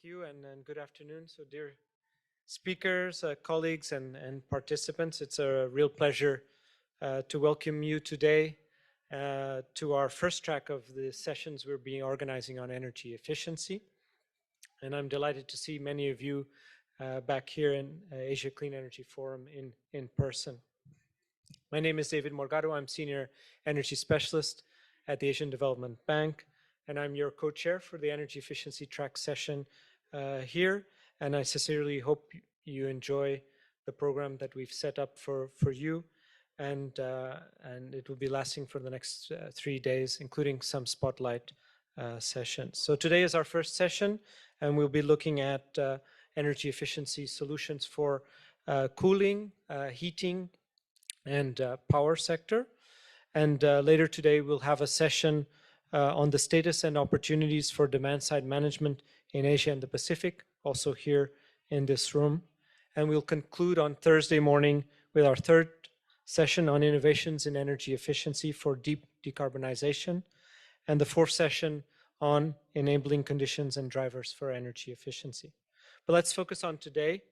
you, and good afternoon. So, dear speakers, colleagues, and participants, it's a real pleasure to welcome you today to our first track of the sessions we're being organizing on energy efficiency. And I'm delighted to see many of you back here in Asia Clean Energy Forum in person. My name is David Morgado. I'm Senior Energy Specialist at the Asian Development Bank, and I'm your co-chair for the Energy Efficiency Track session here. And I sincerely hope you enjoy the program that we've set up for you. And it will be lasting for the next 3 days, including some spotlight sessions. So today is our first session, and we'll be looking at energy efficiency solutions for cooling, heating, and power sector. And later today, we'll have a session on the status and opportunities for demand-side management in Asia and the Pacific, also here in this room. And we'll conclude on Thursday morning with our third session on innovations in energy efficiency for deep decarbonization, and the fourth session on enabling conditions and drivers for energy efficiency. But let's focus on today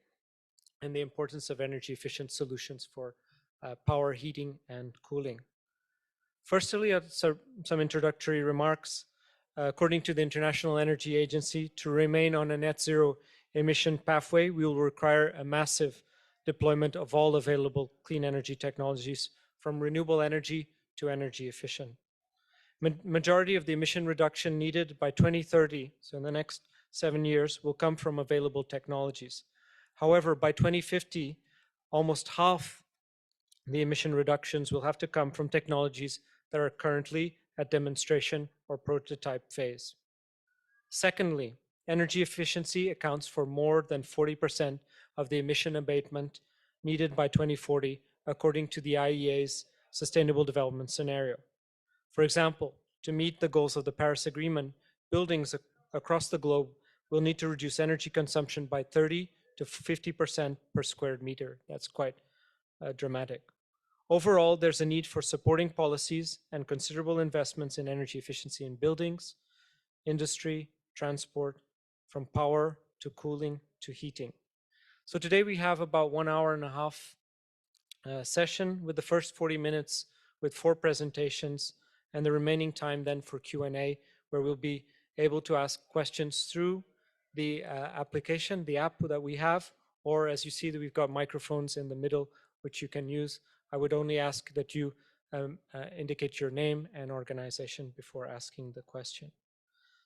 and the importance of energy efficient solutions for power, heating, and cooling. Firstly, some introductory remarks. According to the International Energy Agency, to remain on a net zero emission pathway, we will require a massive deployment of all available clean energy technologies, from renewable energy to energy efficient. Majority of the emission reduction needed by 2030, so in the next 7 years, will come from available technologies. However, by 2050, almost half the emission reductions will have to come from technologies that are currently at demonstration or prototype phase. Secondly, energy efficiency accounts for more than 40% of the emission abatement needed by 2040, according to the IEA's Sustainable Development Scenario. For example, to meet the goals of the Paris Agreement, buildings across the globe will need to reduce energy consumption by 30 to 50% per square meter. That's quite dramatic. Overall, there's a need for supporting policies and considerable investments in energy efficiency in buildings, industry, transport, from power to cooling to heating. So today we have about 1 hour and a half session, with the first 40 minutes with 4 presentations, and the remaining time then for Q&A, where we'll be able to ask questions through the application, the app that we have, or as you see that we've got microphones in the middle, which you can use. I would only ask that you indicate your name and organization before asking the question.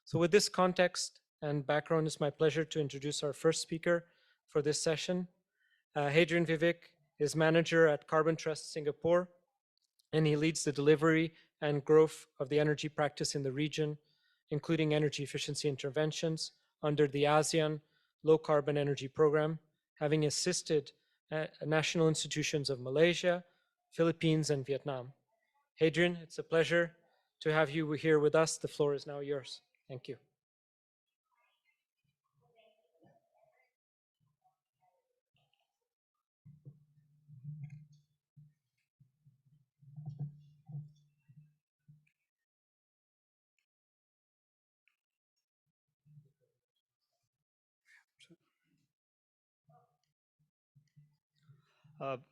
So with this context and background, it's my pleasure to introduce our first speaker for this session. Hadrian Vivek is manager at Carbon Trust Singapore, and he leads the delivery and growth of the energy practice in the region, including energy efficiency interventions under the ASEAN Low Carbon Energy Program, having assisted national institutions of Malaysia, Philippines, and Vietnam. Hadrian, it's a pleasure to have you here with us. The floor is now yours. Thank you.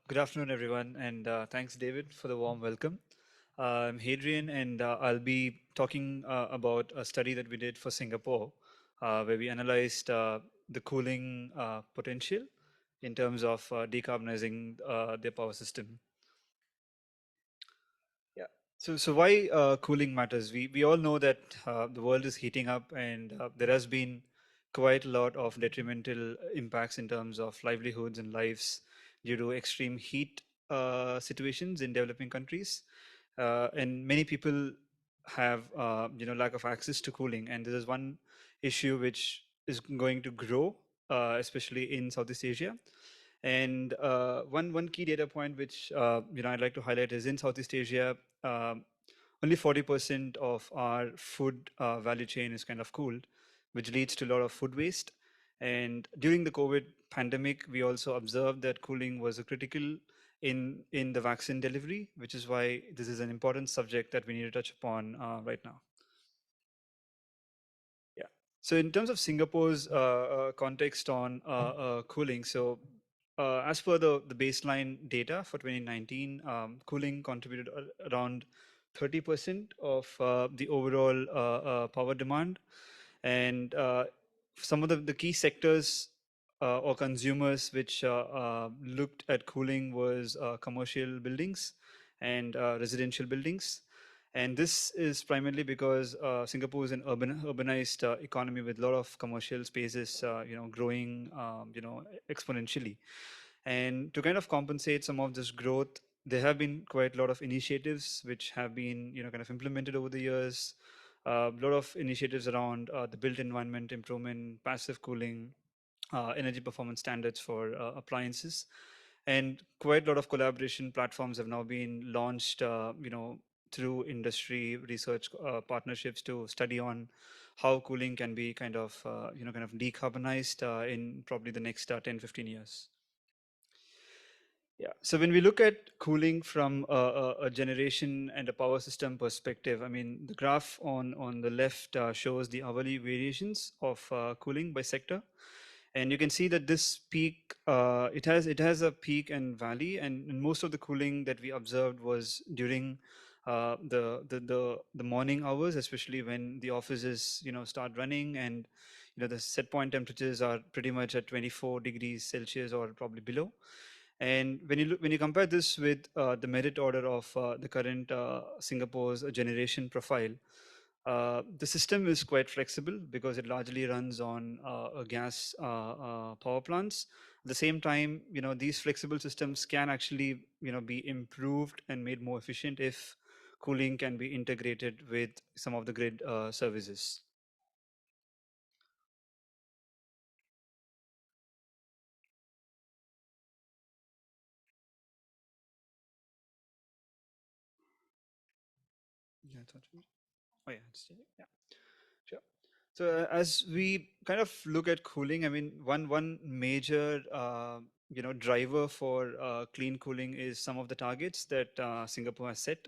Good afternoon, everyone, and thanks, David, for the warm welcome. I'm Hadrian, and I'll be talking about a study that we did for Singapore, where we analyzed the cooling potential in terms of decarbonizing their power system. Yeah. So why cooling matters? We all know that the world is heating up, and there has been quite a lot of detrimental impacts in terms of livelihoods and lives due to extreme heat situations in developing countries, and many people have lack of access to cooling, and this is one issue which is going to grow, especially in Southeast Asia. And one key data point which I'd like to highlight is in Southeast Asia, only 40% of our food value chain is kind of cooled, which leads to a lot of food waste. And during the COVID pandemic, we also observed that cooling was a critical in the vaccine delivery, which is why this is an important subject that we need to touch upon right now. Yeah. So in terms of Singapore's context on cooling, so as per the baseline data for 2019, cooling contributed around 30% of the overall power demand. And some of the key sectors or consumers which looked at cooling was commercial buildings and residential buildings. And this is primarily because Singapore is an urbanized economy with a lot of commercial spaces, growing, exponentially. And to kind of compensate some of this growth, there have been quite a lot of initiatives which have been, kind of implemented over the years. A lot of initiatives around the built environment improvement, passive cooling, energy performance standards for appliances, and quite a lot of collaboration platforms have now been launched, through industry research partnerships to study on how cooling can be kind of decarbonized in probably the next 10, 15 years. Yeah. So when we look at cooling from a generation and a power system perspective, I mean, the graph on the left shows the hourly variations of cooling by sector, and you can see that this peak, it has a peak and valley, and most of the cooling that we observed was during the morning hours, especially when the offices start running, and the set point temperatures are pretty much at 24 degrees Celsius or probably below. And when you compare this with the merit order of the current Singapore's generation profile, the system is quite flexible because it largely runs on a gas power plants. At the same time, these flexible systems can actually be improved and made more efficient if cooling can be integrated with some of the grid services. Yeah, oh yeah, yeah. Sure. So as we kind of look at cooling, I mean, one major driver for clean cooling is some of the targets that Singapore has set.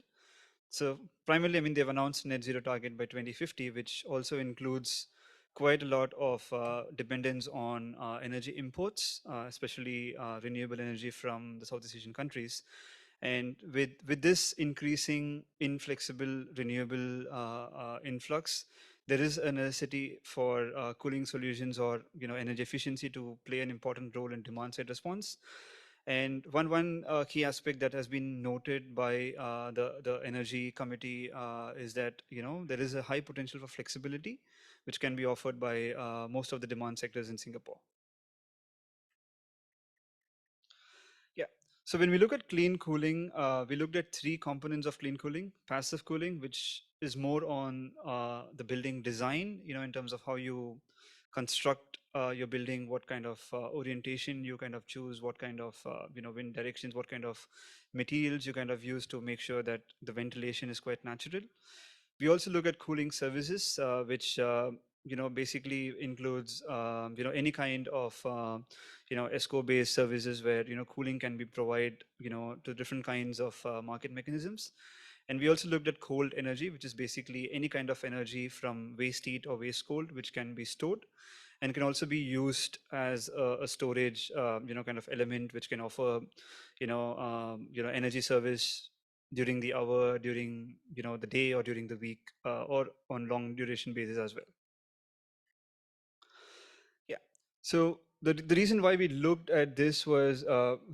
So primarily, I mean, they've announced net zero target by 2050, which also includes quite a lot of dependence on energy imports, especially renewable energy from the Southeast Asian countries. And with this increasing inflexible renewable influx, there is a necessity for cooling solutions or energy efficiency to play an important role in demand side response. And one key aspect that has been noted by the Energy Committee is that there is a high potential for flexibility, which can be offered by most of the demand sectors in Singapore. Yeah. So when we look at clean cooling, we looked at three components of clean cooling: passive cooling, which is more on the building design, in terms of how you construct your building, what kind of orientation you kind of choose, what kind of wind directions, what kind of materials you kind of use to make sure that the ventilation is quite natural. We also look at cooling services, which basically includes any kind of ESCO based services where cooling can be provided to different kinds of market mechanisms. And we also looked at cold energy, which is basically any kind of energy from waste heat or waste cold, which can be stored and can also be used as a storage, kind of element, which can offer, energy service during the hour, during the day, or during the week, or on long duration basis as well. Yeah. So the reason why we looked at this was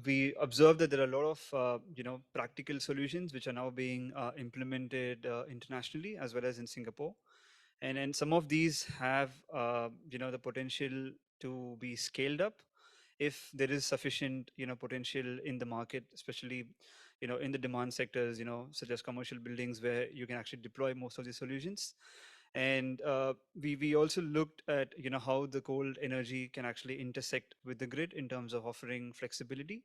we observed that there are a lot of practical solutions which are now being implemented internationally as well as in Singapore, and some of these have the potential to be scaled up if there is sufficient potential in the market, especially in the demand sectors, such as commercial buildings where you can actually deploy most of these solutions. And we also looked at how the cold energy can actually intersect with the grid in terms of offering flexibility,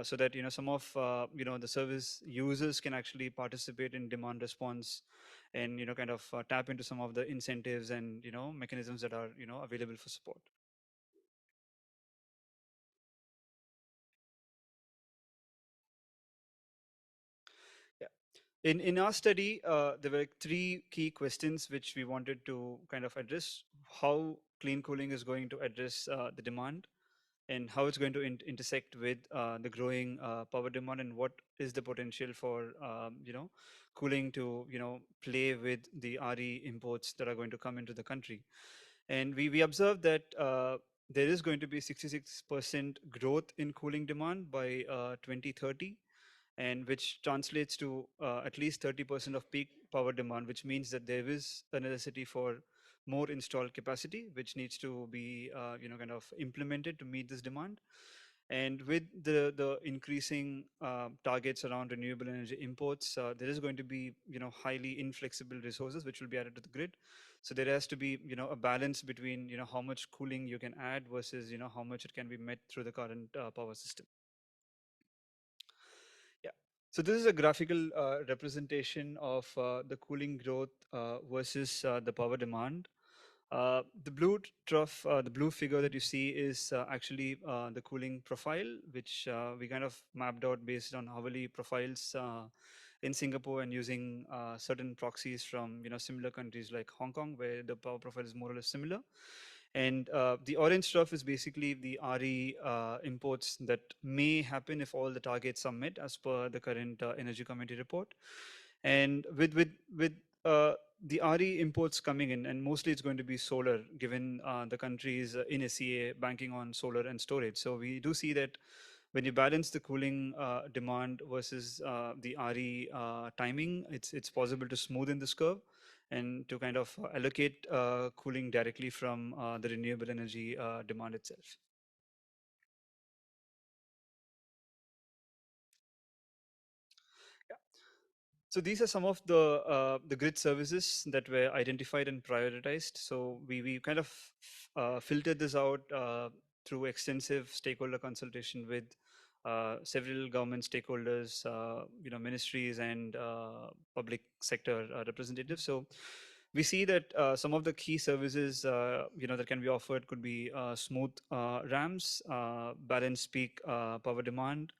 so that some of the service users can actually participate in demand response and kind of tap into some of the incentives and mechanisms that are available for support. Yeah. In our study, there were like three key questions which we wanted to kind of address: how clean cooling is going to address the demand, and how it's going to intersect with the growing power demand, and what is the potential for cooling to play with the RE imports that are going to come into the country. And we observed that there is going to be 66% growth in cooling demand by 2030, and which translates to at least 30% of peak power demand, which means that there is a necessity for more installed capacity, which needs to be kind of implemented to meet this demand. And with the increasing targets around renewable energy imports, there is going to be highly inflexible resources which will be added to the grid. So there has to be a balance between how much cooling you can add versus how much it can be met through the current power system. Yeah. So this is a graphical representation of the cooling growth versus the power demand. The blue trough, the blue figure that you see is actually the cooling profile, which we kind of mapped out based on hourly profiles in Singapore, and using certain proxies from similar countries like Hong Kong, where the power profile is more or less similar. And the orange stuff is basically the RE imports that may happen if all the targets are met as per the current Energy Committee report. And with the RE imports coming in, and mostly it's going to be solar, given the country is in SEA banking on solar and storage. So we do see that when you balance the cooling demand versus the RE timing, it's possible to smoothen this curve and to kind of allocate cooling directly from the renewable energy demand itself. So these are some of the grid services that were identified and prioritized. So we kind of filtered this out through extensive stakeholder consultation with several government stakeholders, ministries and public sector representatives. So we see that some of the key services that can be offered could be smooth RAMs, balanced peak power demand,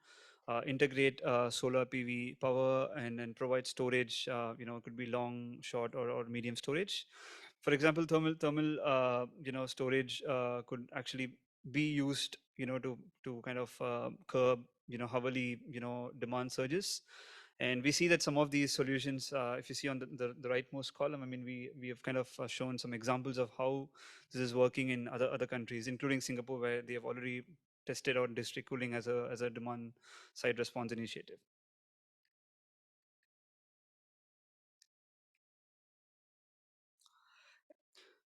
integrate solar PV power, and then provide storage. It could be long, short, or medium storage. For example, thermal storage could actually be used to kind of curb hourly demand surges. And we see that some of these solutions, if you see on the rightmost column, I mean, we have kind of shown some examples of how this is working in other countries, including Singapore, where they have already tested out district cooling as a demand side response initiative.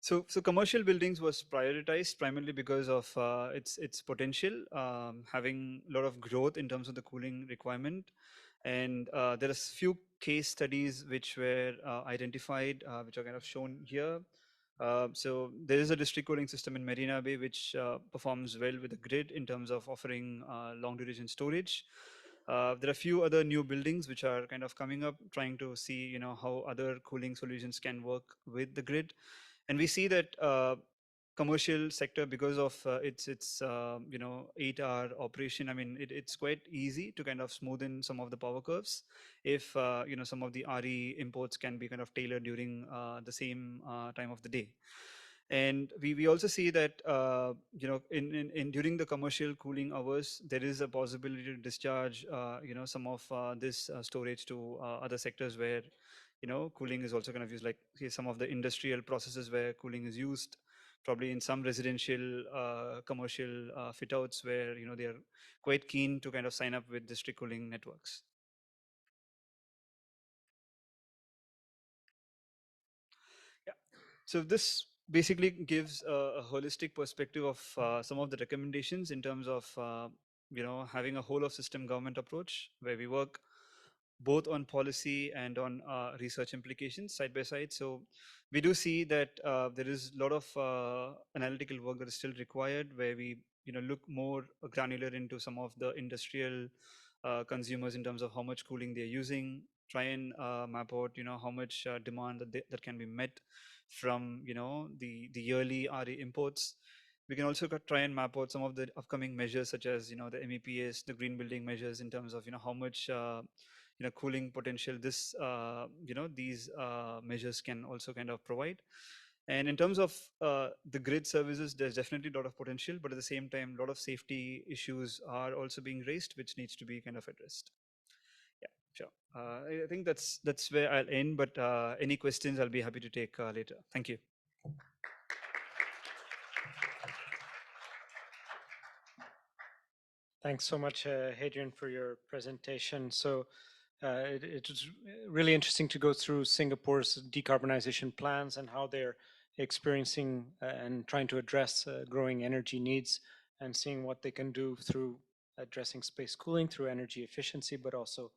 So commercial buildings was prioritized primarily because of its potential, having a lot of growth in terms of the cooling requirement. And there are few case studies which were identified, which are kind of shown here. So there is a district cooling system in Marina Bay which performs well with the grid in terms of offering long duration storage. There are a few other new buildings which are kind of coming up, trying to see how other cooling solutions can work with the grid. And we see that commercial sector, because of its 8-hour operation, I mean, it's quite easy to kind of smoothen some of the power curves if some of the RE imports can be kind of tailored during the same time of the day. And we also see that in during the commercial cooling hours, there is a possibility to discharge some of this storage to other sectors where cooling is also kind of used, like say, some of the industrial processes where cooling is used, probably in some residential commercial fit outs where they are quite keen to kind of sign up with district cooling networks. Yeah. So this basically gives a holistic perspective of some of the recommendations in terms of having a whole of system government approach, where we work both on policy and on research implications side by side. So we do see that there is a lot of analytical work that is still required, where we look more granular into some of the industrial consumers in terms of how much cooling they're using, try and map out how much demand that can be met from the yearly RE imports. We can also try and map out some of the upcoming measures, such as the MEPS, the green building measures, in terms of how much cooling potential this these measures can also kind of provide. And in terms of the grid services, there's definitely a lot of potential, but at the same time, a lot of safety issues are also being raised, which needs to be kind of addressed. Yeah, sure. I think that's where I'll end. But any questions, I'll be happy to take later. Thank you. Thanks so much, Hadrian, for your presentation. So it was really interesting to go through Singapore's decarbonization plans and how they're experiencing and trying to address growing energy needs, and seeing what they can do through addressing space cooling through energy efficiency, but also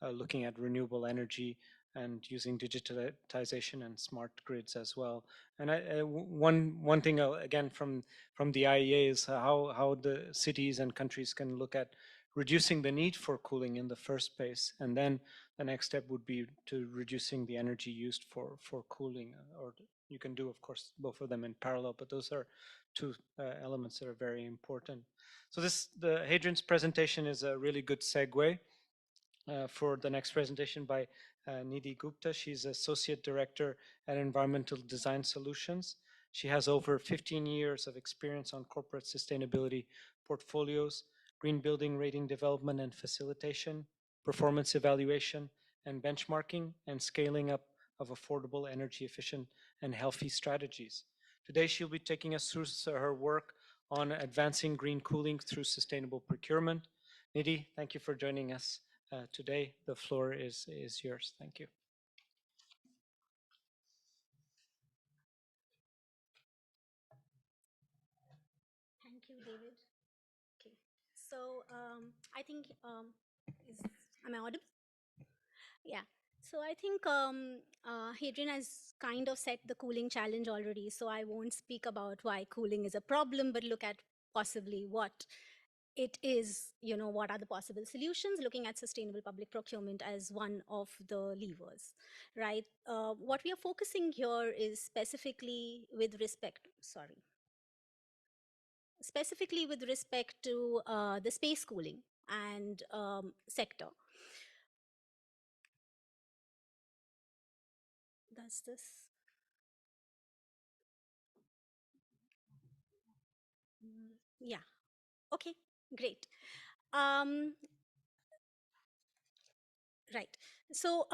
looking at renewable energy and using digitalization and smart grids as well. And one thing again from the IEA is how the cities and countries can look at reducing the need for cooling in the first place, and then the next step would be to reducing the energy used for cooling. Or you can do, of course, both of them in parallel, but those are two elements that are very important. So the Hadrian's presentation is a really good segue for the next presentation by Nidhi Gupta. She's Associate Director at Environmental Design Solutions. She has over 15 years of experience on corporate sustainability portfolios, green building rating development and facilitation, performance evaluation and benchmarking, and scaling up of affordable, energy efficient, and healthy strategies. Today, she'll be taking us through her work on advancing green cooling through sustainable procurement. Nidhi, thank you for joining us today. The floor is yours. Thank you. Thank you, David. Okay, so I think is am I audible? Yeah. So I think Hadrian has kind of set the cooling challenge already. So I won't speak about why cooling is a problem, but look at possibly what it is. What are the possible solutions? Looking at sustainable public procurement as one of the levers, right? What we are focusing here is specifically with respect to the space cooling and sector. Does this? Yeah. Okay. Great. Um, right. So,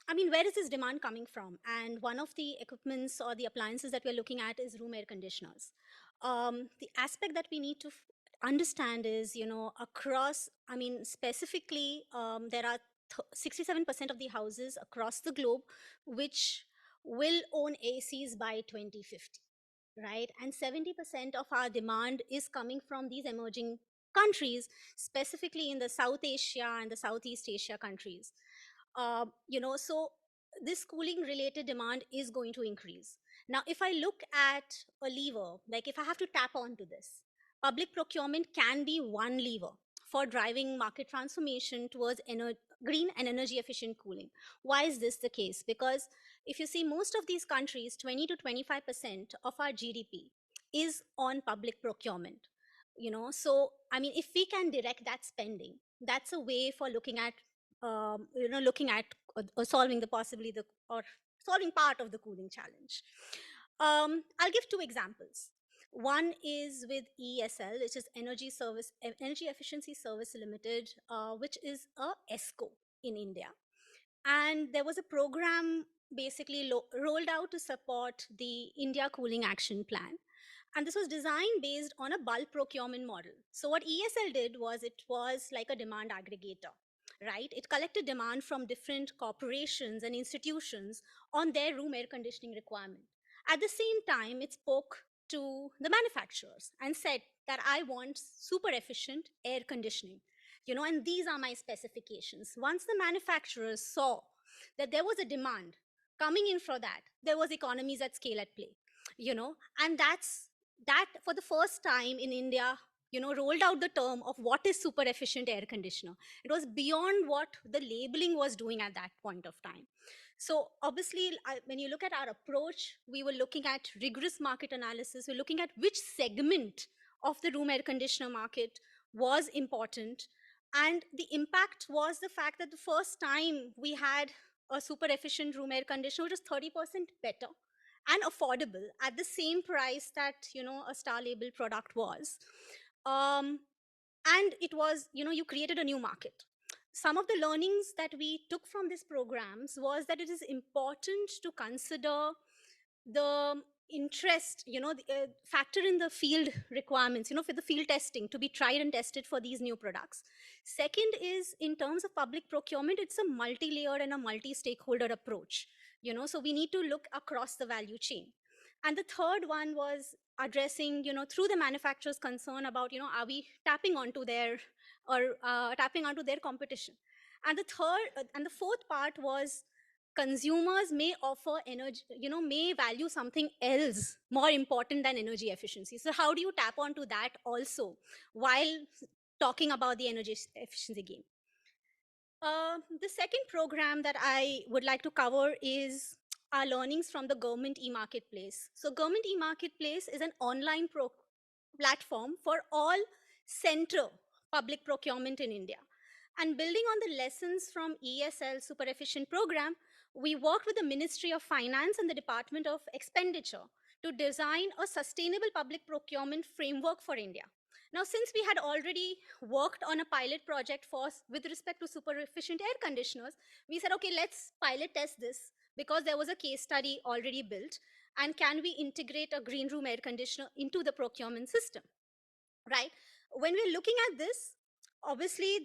I mean, where is this demand coming from? And one of the equipments or the appliances that we're looking at is room air conditioners. The aspect that we need to understand is, across, I mean, specifically, there are 67% of the houses across the globe which will own ACs by 2050, right? And 70% of our demand is coming from these emerging countries, specifically in the South Asia and the Southeast Asia countries. So this cooling related demand is going to increase. Now, if I look at a lever, like if I have to tap onto this, public procurement can be one lever for driving market transformation towards green and energy efficient cooling. Why is this the case? Because if you see, most of these countries, 20 to 25% of our GDP is on public procurement. So I mean, if we can direct that spending, that's a way for looking at solving the possibly the or solving part of the cooling challenge. I'll give two examples. One is with ESL, which is Energy Efficiency Service Limited, which is a ESCO in India. And there was a program basically rolled out to support the India Cooling Action Plan. And this was designed based on a bulk procurement model. So what ESL did was, it was like a demand aggregator, right? It collected demand from different corporations and institutions on their room air conditioning requirement. At the same time, it spoke to the manufacturers and said that I want super efficient air conditioning, and these are my specifications. Once the manufacturers saw that there was a demand coming in for that, there was economies at scale at play, and that for the first time in India, rolled out the term of what is super efficient air conditioner. It was beyond what the labeling was doing at that point of time. So obviously, when you look at our approach, we were looking at rigorous market analysis. We're looking at which segment of the room air conditioner market was important, And the impact was the fact that the first time we had a super efficient room air conditioner, which is 30% better and affordable at the same price that, a star label product was. Um, and it was, you created a new market. Some of the learnings that we took from these programs was that it is important to consider the interest, factor in the field requirements, for the field testing to be tried and tested for these new products. Second is, in terms of public procurement, it's a multi-layered and a multi-stakeholder approach, so we need to look across the value chain. And the third one was addressing, through the manufacturer's concern about, are we tapping onto their or tapping onto their competition. And the fourth part was consumers may offer energy, may value something else more important than energy efficiency. So how do you tap onto that also while talking about the energy efficiency game? The second program that I would like to cover is our learnings from the government e-marketplace. So government e-marketplace is an online platform for all central public procurement in India. And building on the lessons from ESL super efficient program, we worked with the Ministry of Finance and the Department of Expenditure to design a sustainable public procurement framework for India. Now, since we had already worked on a pilot project with respect to super efficient air conditioners, we said, okay, let's pilot test this because there was a case study already built. And can we integrate a green room air conditioner into the procurement system, right? When we're looking at this, obviously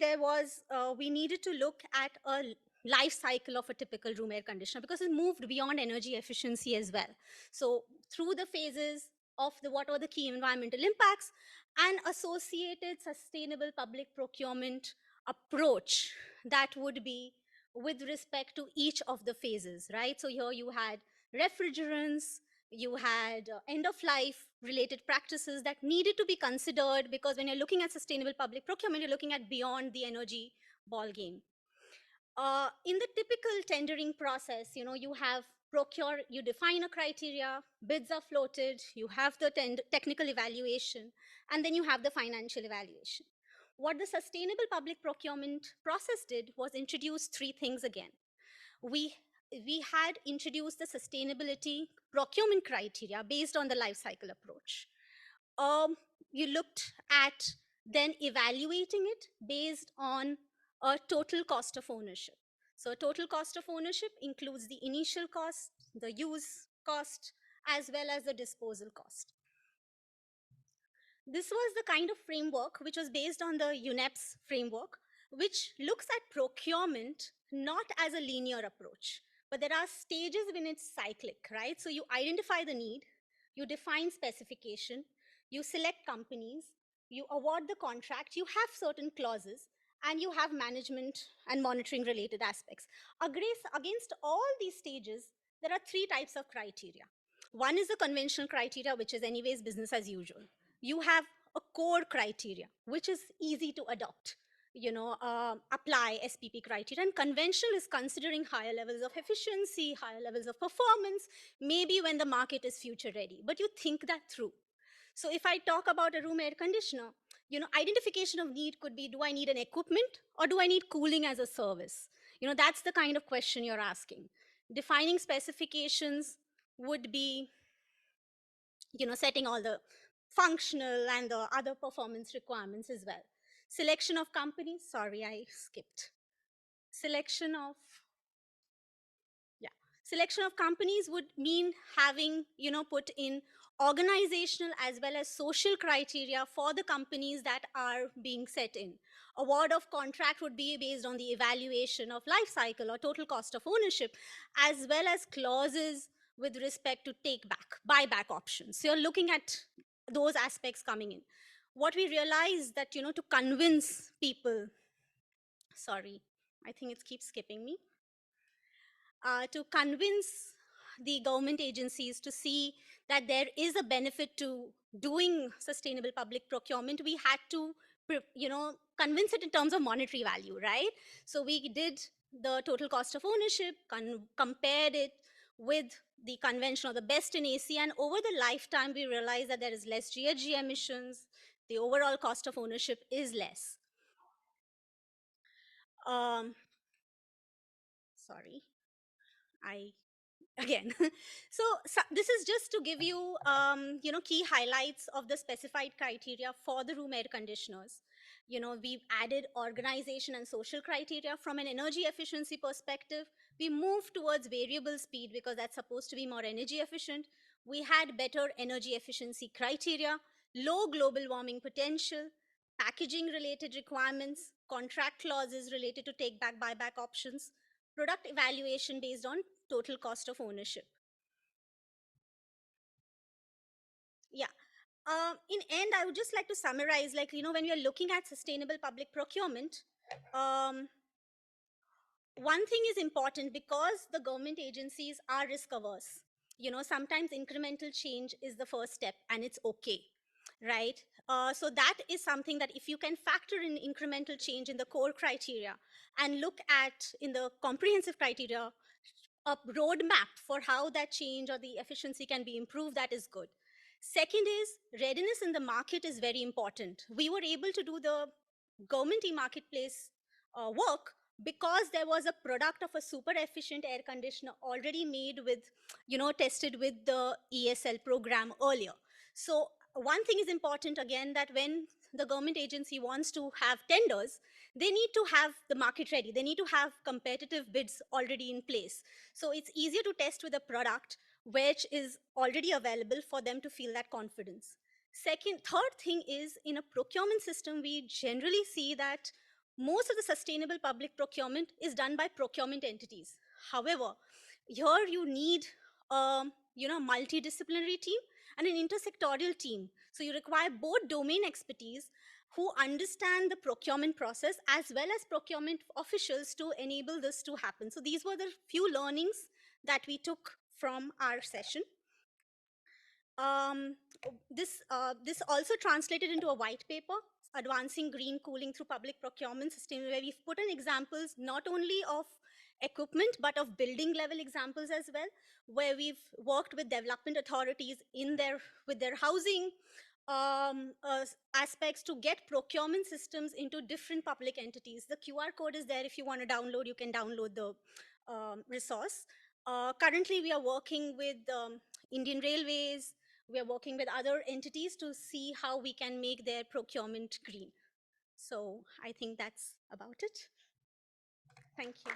we needed to look at a life cycle of a typical room air conditioner because it moved beyond energy efficiency as well. So through the phases of what are the key environmental impacts and associated sustainable public procurement approach that would be with respect to each of the phases, right? So here you had refrigerants, you had end of life related practices that needed to be considered, because when you're looking at sustainable public procurement, you're looking at beyond the energy ball game. In the typical tendering process, you have you define a criteria, bids are floated, you have the technical evaluation, and then you have the financial evaluation. What the sustainable public procurement process did was introduce three things again. We had introduced the sustainability procurement criteria based on the life cycle approach. You looked at then evaluating it based on a total cost of ownership. So a total cost of ownership includes the initial cost, the use cost, as well as the disposal cost. This was the kind of framework which was based on the UNEP's framework, which looks at procurement not as a linear approach, but there are stages when it's cyclic, right? So you identify the need, you define specification, you select companies, you award the contract, you have certain clauses, and you have management and monitoring related aspects. Against all these stages, there are three types of criteria. One is the conventional criteria, which is anyways business as usual. You have a core criteria, which is easy to adopt, apply SPP criteria. And conventional is considering higher levels of efficiency, higher levels of performance, maybe when the market is future ready, but you think that through. So if I talk about a room air conditioner, identification of need could be, do I need an equipment or do I need cooling as a service? That's the kind of question you're asking. Defining specifications would be, setting all the functional and the other performance requirements as well. Selection of companies, sorry, I skipped. Selection of companies would mean having, put in organizational as well as social criteria for the companies that are being set in. Award of contract would be based on the evaluation of life cycle or total cost of ownership, as well as clauses with respect to buyback options. So you're looking at those aspects coming in. What we realize that, to convince people, sorry, I think it keeps skipping me. To convince the government agencies to see that there is a benefit to doing sustainable public procurement, we had to, convince it in terms of monetary value, right? So we did the total cost of ownership, compared it with the conventional, the best in AC, and over the lifetime, we realized that there is less GHG emissions, the overall cost of ownership is less. Um, sorry, I again. So this is just to give you, key highlights of the specified criteria for the room air conditioners. We've added organization and social criteria from an energy efficiency perspective. We moved towards variable speed because that's supposed to be more energy efficient. We had better energy efficiency criteria, low global warming potential, packaging related requirements, contract clauses related to take back buyback options, product evaluation based on total cost of ownership. Yeah. In end, I would just like to summarize, like, when we are looking at sustainable public procurement, um, one thing is important because the government agencies are risk averse. Sometimes incremental change is the first step and it's okay, right? So that is something that if you can factor in incremental change in the core criteria and look at in the comprehensive criteria, a roadmap for how that change or the efficiency can be improved, that is good. Second is readiness in the market is very important. We were able to do the government e-marketplace work because there was a product of a super efficient air conditioner already made with, tested with the ESL program earlier. So one thing is important again, that when the government agency wants to have tenders, they need to have the market ready. They need to have competitive bids already in place. So it's easier to test with a product which is already available for them to feel that confidence. Third thing is, in a procurement system, we generally see that most of the sustainable public procurement is done by procurement entities. However, here you need multidisciplinary team and an intersectorial team. So you require both domain expertise who understand the procurement process as well as procurement officials to enable this to happen. So these were the few learnings that we took from our session. Um, this also translated into a white paper, advancing green cooling through public procurement system, where we've put in examples not only of equipment but of building level examples as well, where we've worked with development authorities in their with their housing aspects to get procurement systems into different public entities. The QR code is there. If you want to download, you can download the resource. Currently, we are working with Indian Railways. We are working with other entities to see how we can make their procurement green. So I think that's about it. Thank you.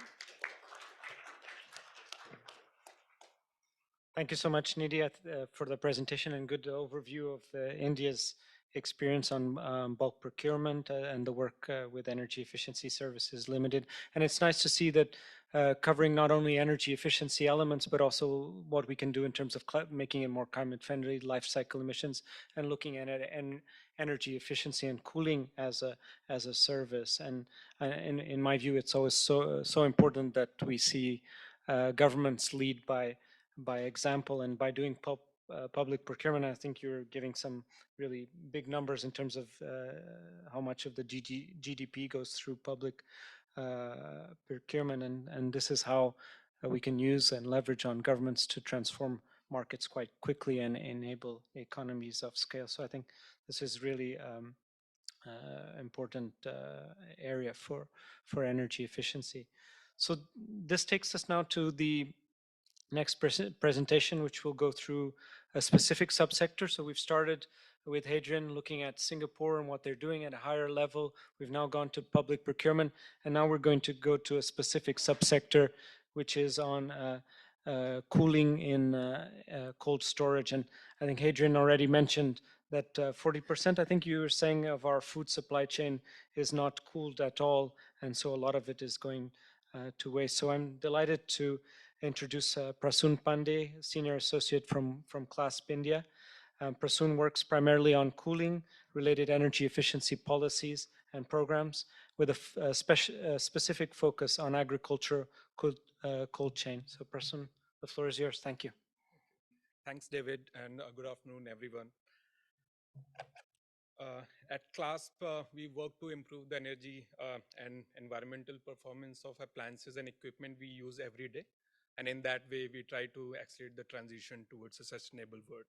Thank you so much, Nidhi, for the presentation and good overview of India's experience on bulk procurement and the work with Energy Efficiency Services Limited. And it's nice to see that covering not only energy efficiency elements, but also what we can do in terms of making it more climate friendly, life cycle emissions, and looking at it and energy efficiency and cooling as a service. And in my view, it's always so important that we see governments lead by example, and by doing public procurement. I think you're giving some really big numbers in terms of how much of the GDP goes through public procurement, and this is how we can use and leverage on governments to transform markets quite quickly and enable economies of scale. So I think this is really important area for energy efficiency. So this takes us now to the next presentation, which will go through a specific subsector. So we've started with Hadrian looking at Singapore and what they're doing at a higher level. We've now gone to public procurement, and now we're going to go to a specific subsector, which is on cooling in cold storage. And I think Hadrian already mentioned that 40%, I think you were saying, of our food supply chain is not cooled at all. And so a lot of it is going to waste. So I'm delighted to introduce Prasoon Pandey, Senior Associate from CLASP India. Prasoon works primarily on cooling, related energy efficiency policies and programs, with a specific focus on agriculture cold chain. So Prasoon, the floor is yours. Thank you. Thanks, David, and good afternoon, everyone. At CLASP, we work to improve the energy and environmental performance of appliances and equipment we use every day. And in that way, we try to accelerate the transition towards a sustainable world.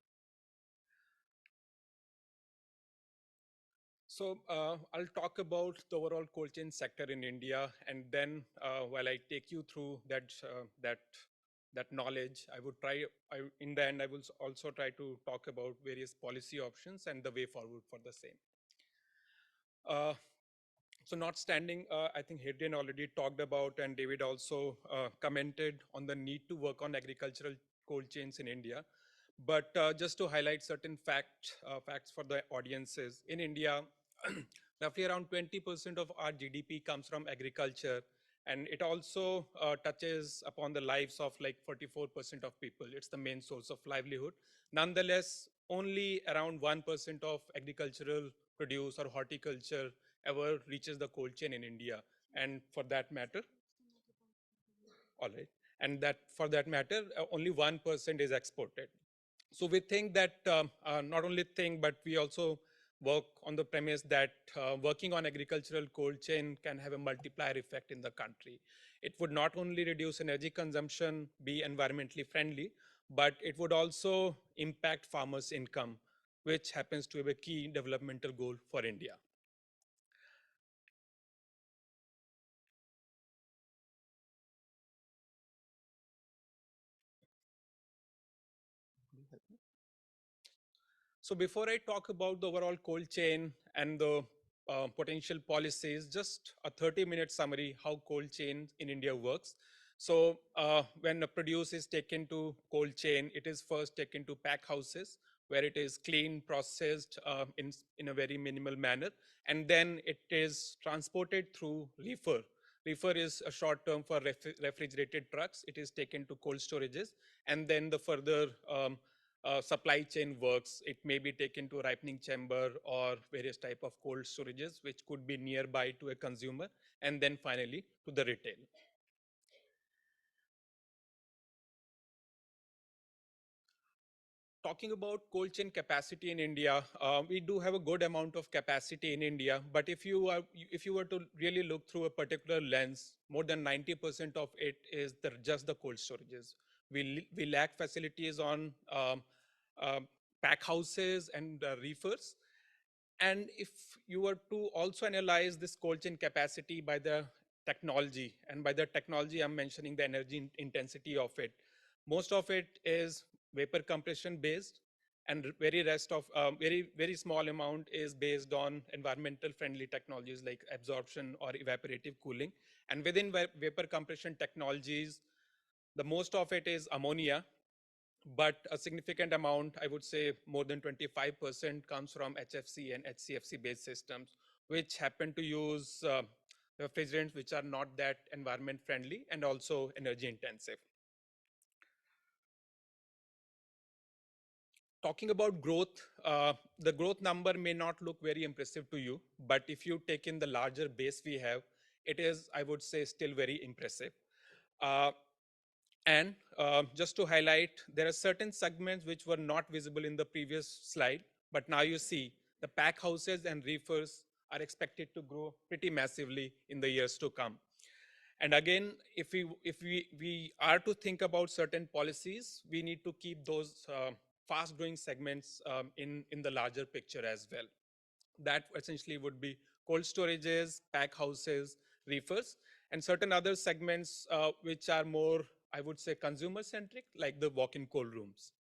So I'll talk about the overall cold chain sector in India, and then while I take you through that knowledge, I would try. In the end, I will also try to talk about various policy options and the way forward for the same. Uh, so notwithstanding, I think Hadrian already talked about, and David also commented on the need to work on agricultural cold chains in India. But just to highlight certain facts for the audiences, in India, roughly around 20% of our GDP comes from agriculture, and it also touches upon the lives of like 44% of people. It's the main source of livelihood. Nonetheless, only around 1% of agricultural produce or horticulture ever reaches the cold chain in India. And for that matter, all right, and that for that matter, only 1% is exported. So we think that not only think, but we also work on the premise that working on agricultural cold chain can have a multiplier effect in the country. It would not only reduce energy consumption, be environmentally friendly, but it would also impact farmers' income, which happens to be a key developmental goal for India. So before I talk about the overall cold chain and the potential policies, just a 30-minute summary how cold chain in India works. So when a produce is taken to cold chain, it is first taken to pack houses where it is cleaned, processed in a very minimal manner, and then it is transported through reefer. Reefer is a short term for refrigerated trucks. It is taken to cold storages, and then the further supply chain works. It may be taken to a ripening chamber or various type of cold storages, which could be nearby to a consumer, and then finally to the retail. Talking about cold chain capacity in India, we do have a good amount of capacity in India. But if you were to really look through a particular lens, more than 90% of it is just the cold storages. We lack facilities on pack houses and reefers. And if you were to also analyze this cold chain capacity by the technology, and by the technology, I'm mentioning the energy intensity of it. Most of it is vapor compression based, and very small amount is based on environmental friendly technologies like absorption or evaporative cooling. And within vapor compression technologies, the most of it is ammonia, but a significant amount, I would say more than 25%, comes from HFC and HCFC based systems, which happen to use refrigerants which are not that environment friendly and also energy intensive. Talking about growth, the growth number may not look very impressive to you, but if you take in the larger base we have, it is, I would say, still very impressive. Uh, And just to highlight, there are certain segments which were not visible in the previous slide, but now you see the pack houses and reefers are expected to grow pretty massively in the years to come. And again, if we are to think about certain policies, we need to keep those fast growing segments in the larger picture as well. That essentially would be cold storages, pack houses, reefers, and certain other segments which are more, I would say, consumer centric, like the walk-in cold rooms.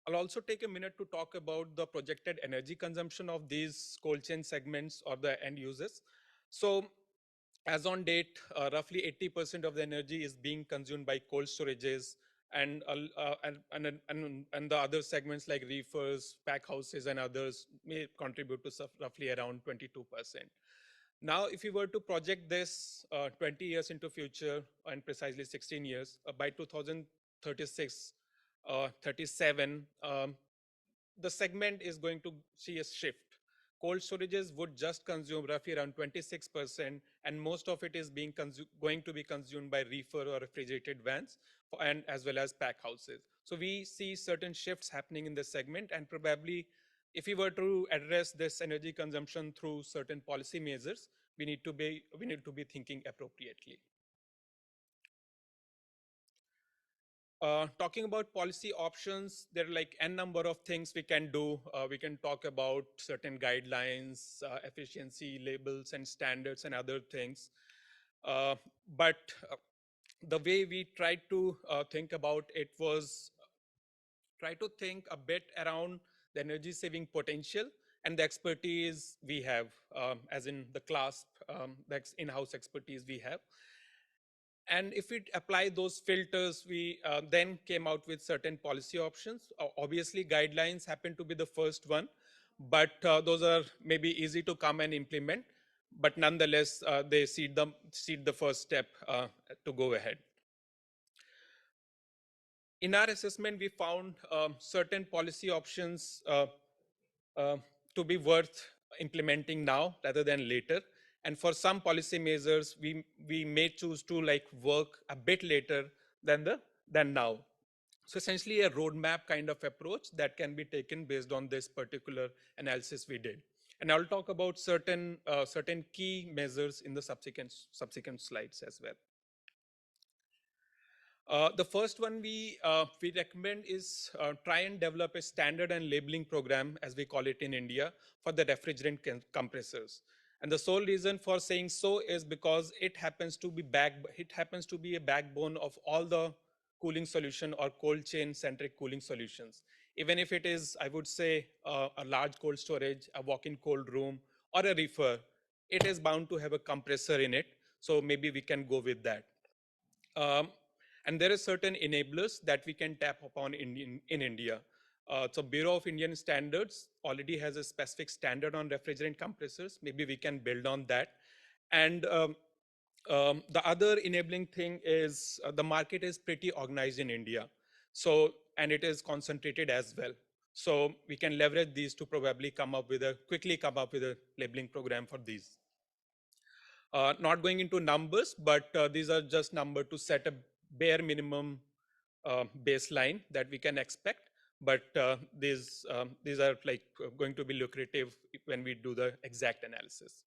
I'll also take a minute to talk about the projected energy consumption of these cold chain segments or the end users. So as on date, roughly 80% of the energy is being consumed by cold storages, and and the other segments like reefers, pack houses, and others may contribute to roughly around 22%. Now, if you were to project this 20 years into future, and precisely 16 years, by 2036, 37, the segment is going to see a shift. Cold storages would just consume roughly around 26%, and most of it is going to be consumed by reefer or refrigerated vans, and as well as pack houses. So we see certain shifts happening in this segment, and probably if we were to address this energy consumption through certain policy measures, we need to be thinking appropriately. talking about policy options, there are like n number of things we can do. We can talk about certain guidelines, efficiency labels and standards and other things. But the way we tried to think about it was try to think a bit around the energy saving potential and the expertise we have, as in the CLASP, the in-house expertise we have. And if we apply those filters, we then came out with certain policy options. Obviously, guidelines happen to be the first one, but those are maybe easy to come and implement. But nonetheless, they seed the first step to go ahead. In our assessment, we found certain policy options uh, to be worth implementing now rather than later. And for some policy measures, we may choose to like work a bit later than now. So essentially a roadmap kind of approach that can be taken based on this particular analysis we did. And I'll talk about certain key measures in the subsequent slides as well. The first one we recommend is try and develop a standard and labeling program, as we call it in India, for the refrigerant compressors. And the sole reason for saying so is because it happens to be a backbone of all the cooling solution or cold chain centric cooling solutions. Even if it is, I would say, a large cold storage, a walk-in cold room, or a reefer, it is bound to have a compressor in it. So maybe we can go with that. Um, and there are certain enablers that we can tap upon in India. So Bureau of Indian Standards already has a specific standard on refrigerant compressors. Maybe we can build on that. And the other enabling thing is the market is pretty organized in India. So, and it is concentrated as well. So we can leverage these to probably quickly come up with a labeling program for these. Not going into numbers, but these are just number to set a bare minimum baseline that we can expect. But these are like going to be lucrative when we do the exact analysis.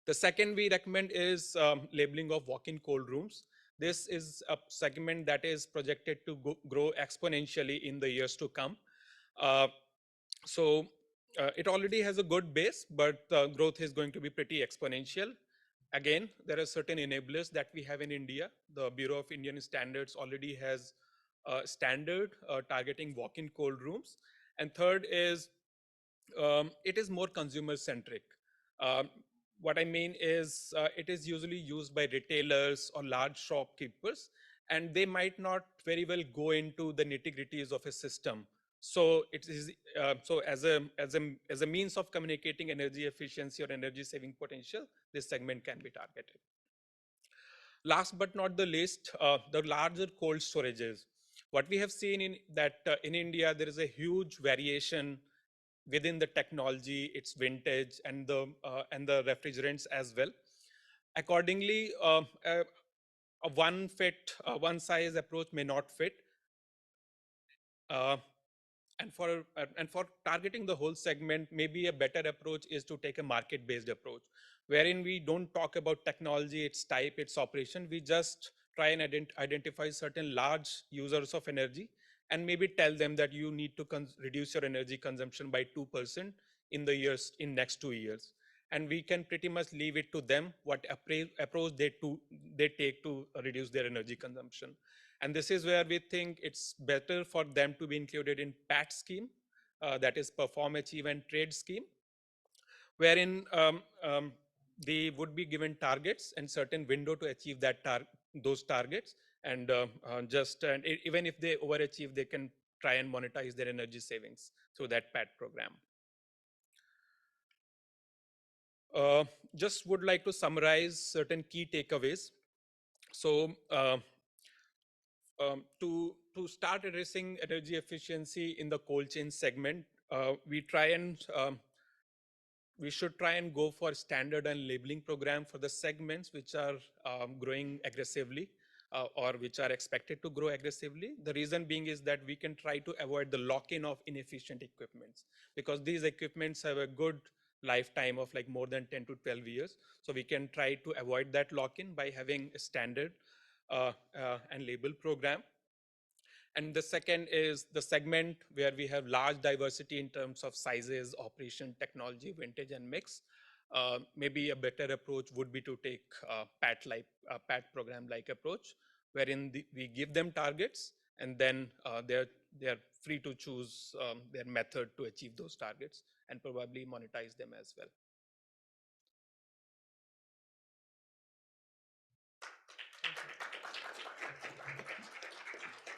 The second we recommend is labeling of walk-in cold rooms. This is a segment that is projected to grow exponentially in the years to come. Uh, so it already has a good base, but growth is going to be pretty exponential. Again, there are certain enablers that we have in India. The Bureau of Indian Standards already has a standard targeting walk-in cold rooms. And third is it is more consumer centric. Um, what I mean is it is usually used by retailers or large shopkeepers, and they might not very well go into the nitty gritties of a system. So it is so as a means of communicating energy efficiency or energy saving potential, this segment can be targeted. Last but not the least, the larger cold storages. What we have seen in India, there is a huge variation within the technology, its vintage, and the refrigerants as well. Accordingly, a one size approach may not fit. Uh, and for targeting the whole segment, maybe a better approach is to take a market based approach, wherein we don't talk about technology, its type, its operation. We just try and identify certain large users of energy and maybe tell them that you need to reduce your energy consumption by 2% in next 2 years, and we can pretty much leave it to them what approach they take to reduce their energy consumption. And this is where we think it's better for them to be included in PAT scheme, that is perform, achieve, and trade scheme, wherein they would be given targets and certain window to achieve those targets. And even if they overachieve, they can try and monetize their energy savings through that PAT program. Just would like to summarize certain key takeaways. So to start addressing energy efficiency in the cold chain segment, we should try and go for standard and labeling program for the segments which are growing aggressively or which are expected to grow aggressively. The reason being is that we can try to avoid the lock-in of inefficient equipments, because these equipments have a good lifetime of like more than 10 to 12 years. So we can try to avoid that lock-in by having a standard and label program. And the second is the segment where we have large diversity in terms of sizes, operation, technology, vintage, and mix. Maybe a better approach would be to take PAT program-like approach, wherein we give them targets, and then they're free to choose their method to achieve those targets, and probably monetize them as well.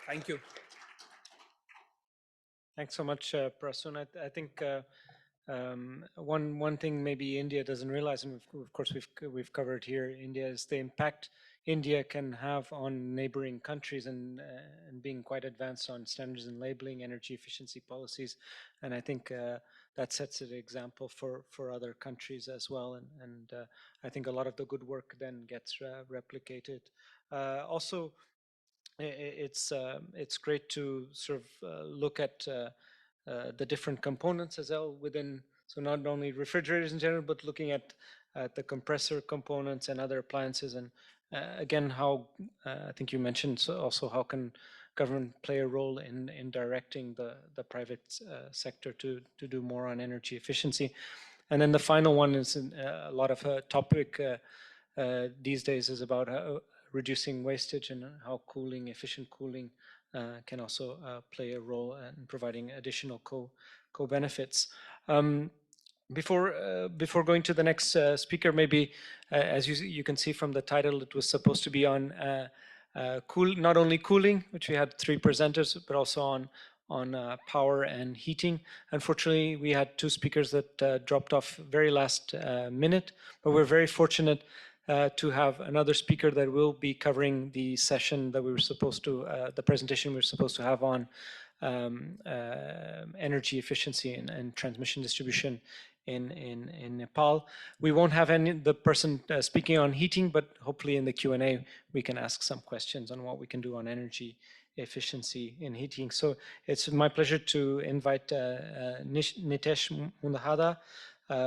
Thank you. Thanks so much, Prasun. I think one thing maybe India doesn't realize, and of course we've covered here, India, is the impact India can have on neighboring countries, and being quite advanced on standards and labeling, energy efficiency policies, and I think that sets an example for other countries as well, and I think a lot of the good work then gets replicated. Also, it's great to sort of look at the different components as well within, so not only refrigerators in general, but looking at the compressor components and other appliances, and again, how I think you mentioned also how can government play a role in directing the private sector to do more on energy efficiency. And then the final one is a lot of topic these days is about reducing wastage, and how efficient cooling can also play a role in providing additional co-benefits. Before going to the next speaker, maybe as you can see from the title, it was supposed to be on not only cooling, which we had 3 presenters, but also on power and heating. Unfortunately, we had 2 speakers that dropped off very last minute, but we're very fortunate to have another speaker that will be covering the session that we were supposed to, the presentation we were supposed to have on energy efficiency and transmission distribution in Nepal. We won't have the person speaking on heating, but hopefully in the Q&A we can ask some questions on what we can do on energy efficiency in heating. So it's my pleasure to invite Nitesh Mundahada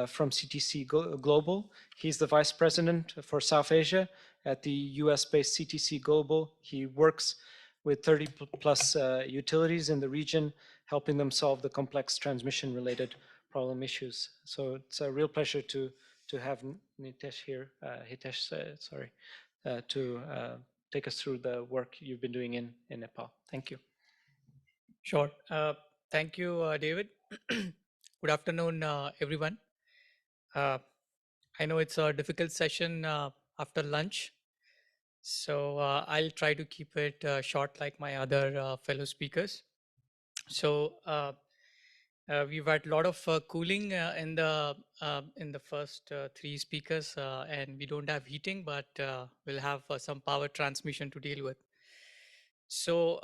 from CTC Global. He's the Vice President for South Asia at the US-based CTC Global. He works with 30 plus utilities in the region, helping them solve the complex transmission-related problem issues. So it's a real pleasure to have Nitesh here, to take us through the work you've been doing in Nepal. Thank you. Sure. Thank you, David. Good afternoon, everyone. I know it's a difficult session after lunch, so I'll try to keep it short like my other fellow speakers. So we've had a lot of cooling in the first 3 speakers, and we don't have heating, but we'll have some power transmission to deal with. So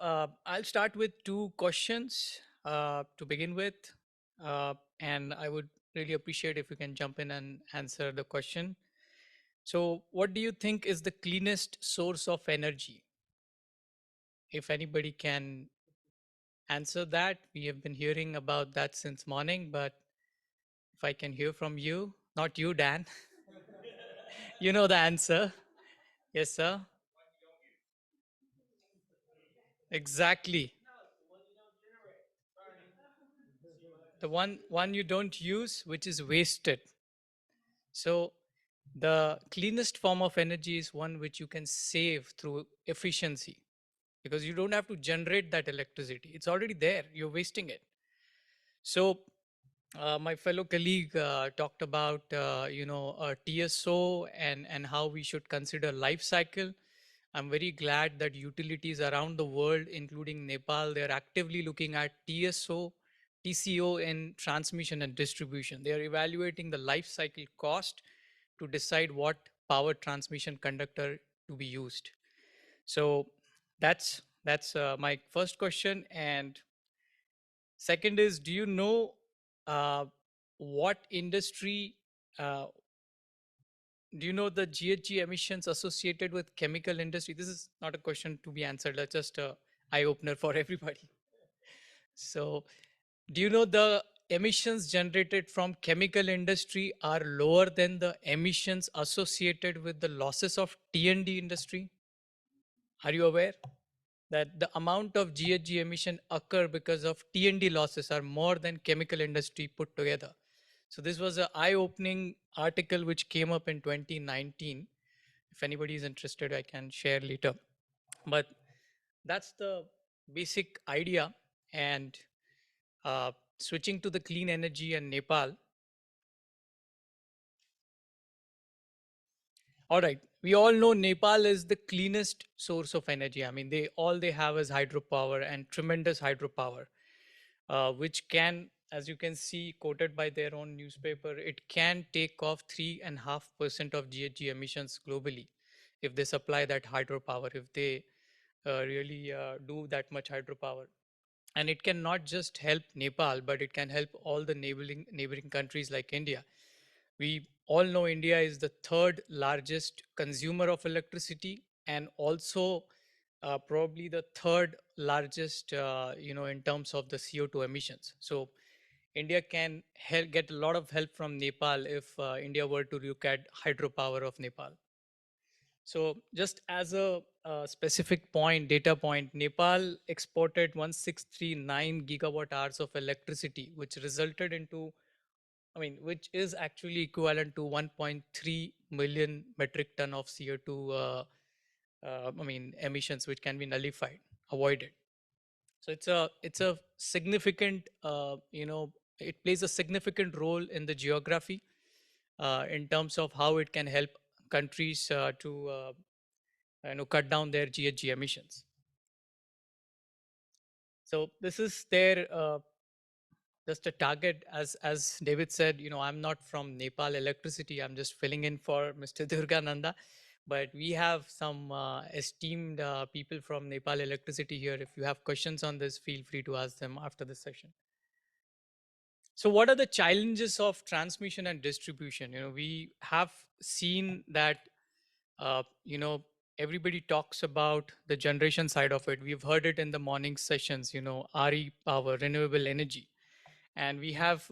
I'll start with 2 questions to begin with, and I would really appreciate if you can jump in and answer the question. So what do you think is the cleanest source of energy? If anybody can answer that, we have been hearing about that since morning, but if I can hear from you, not you, Dan, you know the answer. Yes, sir. Exactly. The one you don't use, which is wasted. So the cleanest form of energy is one which you can save through efficiency, because you don't have to generate that electricity. It's already there. You're wasting it. So my fellow colleague talked about TSO and how we should consider life cycle. I'm very glad that utilities around the world, including Nepal, they're actively looking at TCO in transmission and distribution. They are evaluating the life cycle cost to decide what power transmission conductor to be used. So that's my first question. And second is, do you know what industry, do you know the GHG emissions associated with chemical industry? This is not a question to be answered. That's just an eye opener for everybody. So do you know the emissions generated from chemical industry are lower than the emissions associated with the losses of T&D industry? Are you aware? that the amount of GHG emission occur because of T&D losses are more than chemical industry put together. So this was an eye-opening article which came up in 2019. If anybody is interested, I can share later. But that's the basic idea. And switching to the clean energy and Nepal. All right, we all know Nepal is the cleanest source of energy. I mean, all they have is hydropower and tremendous hydropower, which can, as you can see, quoted by their own newspaper, it can take off 3.5% of GHG emissions globally if they supply that hydropower, if they really do that much hydropower. And it can not just help Nepal, but it can help all the neighboring countries like India. We all know India is the third largest consumer of electricity, and also probably the third largest, in terms of the CO2 emissions. So India can get a lot of help from Nepal if India were to look at hydropower of Nepal. So just as a specific point, data point, Nepal exported 1639 gigawatt hours of electricity, which resulted into, which is actually equivalent to 1.3 million metric ton of CO2, emissions, which can be nullified, avoided. So it's a significant, it plays a significant role in the geography in terms of how it can help countries to cut down their GHG emissions. So this is their just a target. As David said, I'm not from Nepal Electricity. I'm just filling in for Mr. Durgananda. But we have some esteemed people from Nepal Electricity here. If you have questions on this, feel free to ask them after the session. So what are the challenges of transmission and distribution? We have seen that, everybody talks about the generation side of it. We've heard it in the morning sessions, RE power, renewable energy. And we have,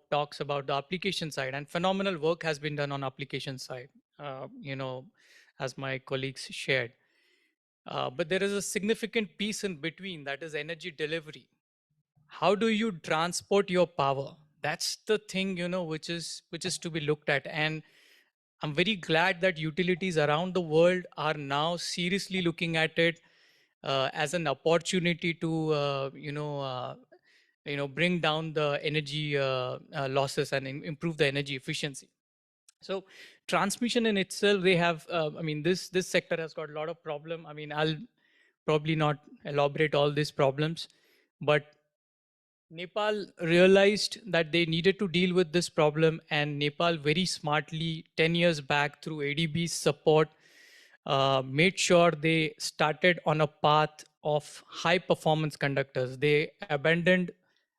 talks about the application side, and phenomenal work has been done on application side, as my colleagues shared. But there is a significant piece in between, that is energy delivery. How do you transport your power? That's the thing, which is to be looked at. And I'm very glad that utilities around the world are now seriously looking at it as an opportunity to, bring down the energy losses and improve the energy efficiency. So transmission in itself, they have, this sector has got a lot of problem. I'll probably not elaborate all these problems, but Nepal realized that they needed to deal with this problem, and Nepal very smartly 10 years back through ADB's support made sure they started on a path of high performance conductors. They abandoned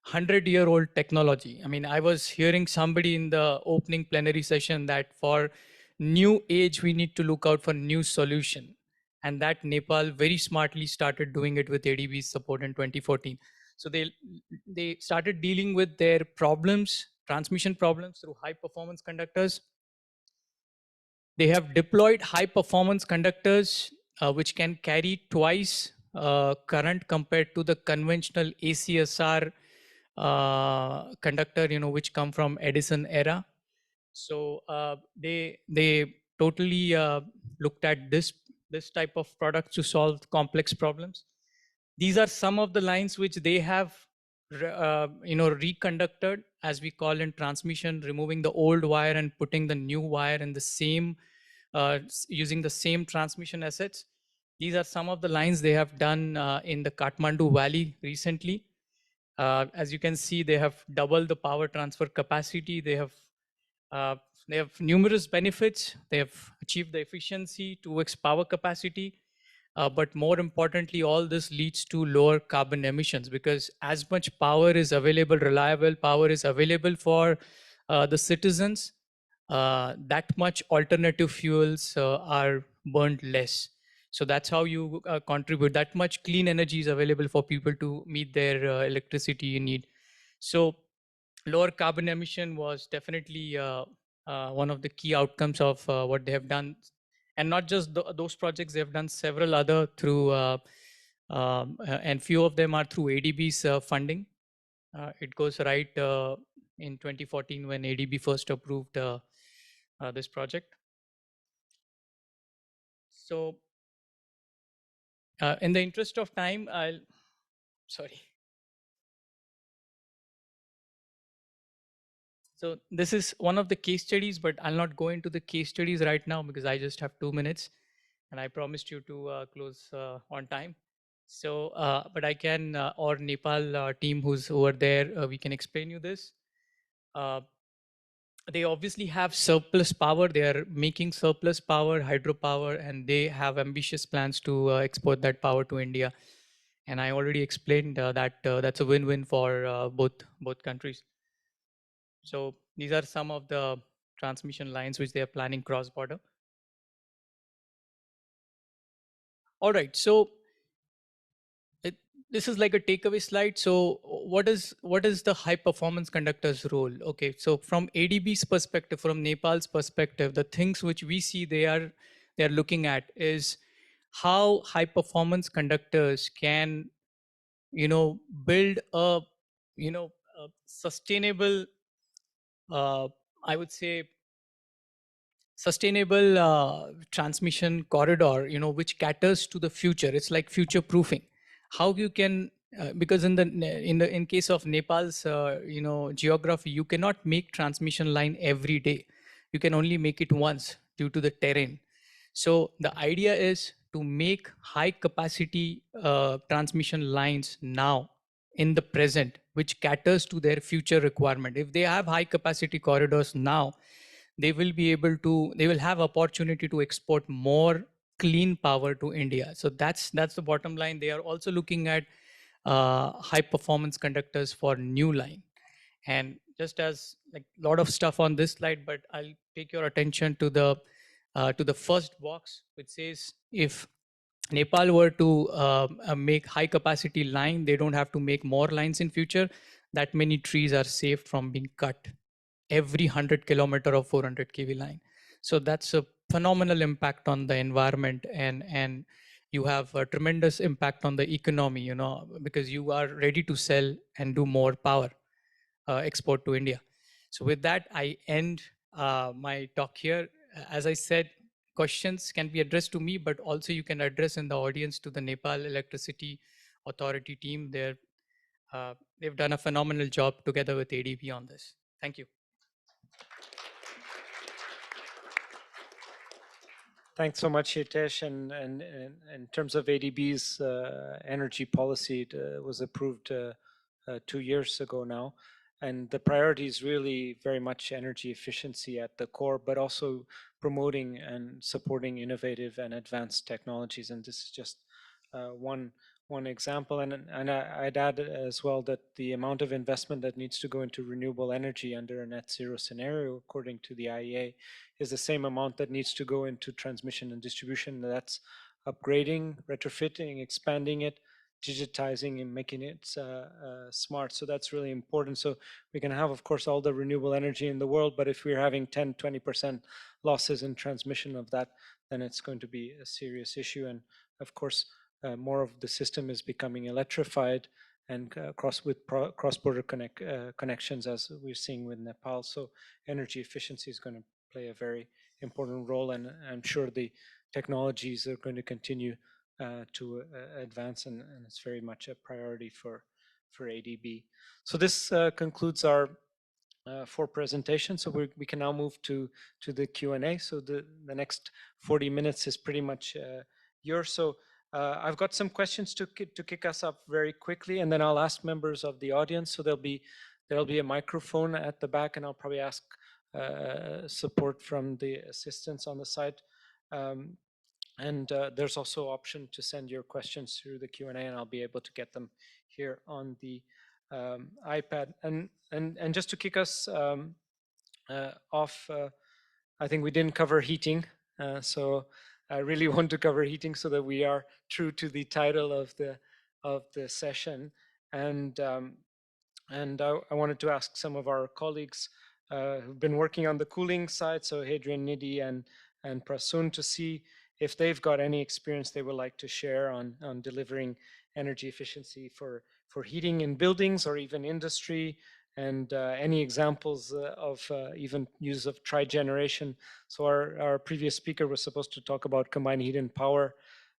100-year-old technology. I was hearing somebody in the opening plenary session that for new age, we need to look out for new solution. And that Nepal very smartly started doing it with ADB's support in 2014. So they started dealing with their problems, transmission problems, through high performance conductors. They have deployed high performance conductors which can carry twice current compared to the conventional ACSR conductor, which come from Edison era. So they totally looked at this type of products to solve complex problems. These are some of the lines which they have reconducted, as we call in transmission, removing the old wire and putting the new wire in the same using the same transmission assets. These are some of the lines they have done in the Kathmandu Valley recently. As you can see, they have doubled the power transfer capacity. They have numerous benefits. They have achieved the efficiency, 2x power capacity. But more importantly, all this leads to lower carbon emissions, because as much power is available, reliable power is available for the citizens, that much alternative fuels are burned less. So that's how you contribute. That much clean energy is available for people to meet their electricity need. So lower carbon emission was definitely one of the key outcomes of what they have done. And not just those projects, they have done several other through and few of them are through ADB's funding. It goes right in 2014 when ADB first approved this project. So in the interest of time, sorry. So this is one of the case studies, but I'll not go into the case studies right now because I just have 2 minutes and I promised you to close on time. So, but I can, or Nepal team who's over there, we can explain you this. They obviously have surplus power. They are making surplus power, hydropower, and they have ambitious plans to export that power to India. And I already explained that that's a win-win for both countries. So these are some of the transmission lines which they are planning cross-border. All right, so this is like a takeaway slide. So what is the high performance conductor's role? Okay, so from ADB's perspective, from Nepal's perspective, the things which we see they are looking at is how high performance conductors can build a a sustainable, I would say, sustainable transmission corridor, which caters to the future. It's like future proofing. How you can, because in case of Nepal's geography, you cannot make transmission line every day. You can only make it once due to the terrain. So the idea is to make high capacity transmission lines now in the present, which caters to their future requirement. If they have high capacity corridors now, they will be able to, they will have opportunity to export more clean power to India. So that's the bottom line. They are also looking at high performance conductors for new line. And just as like a lot of stuff on this slide, but I'll take your attention to the first box, which says if Nepal were to make high capacity line, they don't have to make more lines in future. That many trees are saved from being cut every 100 kilometer of 400 kV line. So that's a phenomenal impact on the environment, and you have a tremendous impact on the economy, because you are ready to sell and do more power export to India. So with that, I end my talk here. As I said, questions can be addressed to me, but also you can address in the audience to the Nepal Electricity Authority team. They've done a phenomenal job together with ADB on this. Thank you. Thanks so much, Hitesh. And in terms of ADB's energy policy, it was approved 2 years ago now. And the priority is really very much energy efficiency at the core, but also promoting and supporting innovative and advanced technologies. And this is just one example. And I'd add as well that the amount of investment that needs to go into renewable energy under a net zero scenario, according to the IEA, is the same amount that needs to go into transmission and distribution. That's upgrading, retrofitting, expanding it, digitizing, and making it smart. So that's really important. So we can have, of course, all the renewable energy in the world, but if we're having 10, 20% losses in transmission of that, then it's going to be a serious issue. And of course, more of the system is becoming electrified and cross-border connections, as we're seeing with Nepal. So energy efficiency is going to play a very important role, and I'm sure the technologies are going to continue to advance, and it's very much a priority for ADB. So this concludes our 4 presentations. So we can now move to the Q&A. So the next 40 minutes is pretty much yours. So I've got some questions to kick us up very quickly, and then I'll ask members of the audience. So there'll be a microphone at the back, and I'll probably ask support from the assistants on the side. And there's also option to send your questions through the Q&A, and I'll be able to get them here on the iPad. And just to kick us off, I think we didn't cover heating, so I really want to cover heating so that we are true to the title of the session. And I wanted to ask some of our colleagues who've been working on the cooling side, so Hadrian, Nidhi, and Prasun, to see if they've got any experience they would like to share on delivering energy efficiency for heating in buildings or even industry, and any examples of even use of trigeneration. So our previous speaker was supposed to talk about combined heat and power,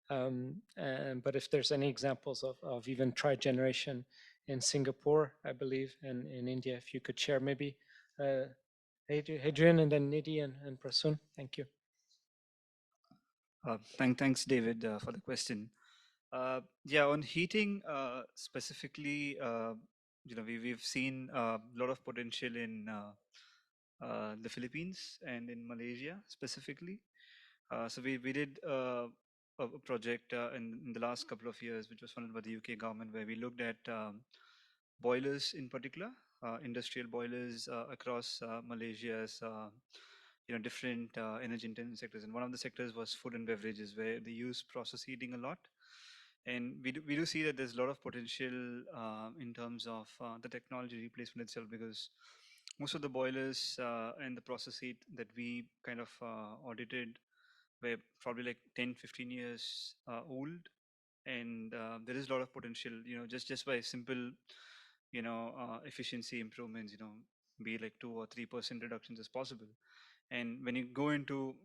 but if there's any examples of even trigeneration in Singapore, I believe, and in India, if you could share maybe. Adrian and then Nidhi and Prasun. Thank you. Thanks, David, for the question. Yeah, on heating specifically, we've seen a lot of potential in the Philippines and in Malaysia specifically. So we did a project in the last couple of years, which was funded by the UK government, where we looked at boilers in particular, industrial boilers across Malaysia's different energy intensive sectors. And one of the sectors was food and beverages, where they use process heating a lot. And we do see that there's a lot of potential in terms of the technology replacement itself, because most of the boilers and the process heat that we kind of audited were probably like 10-15 years old, and there is a lot of potential, just by simple efficiency improvements, be like 2 or 3% reductions is possible. And when you go into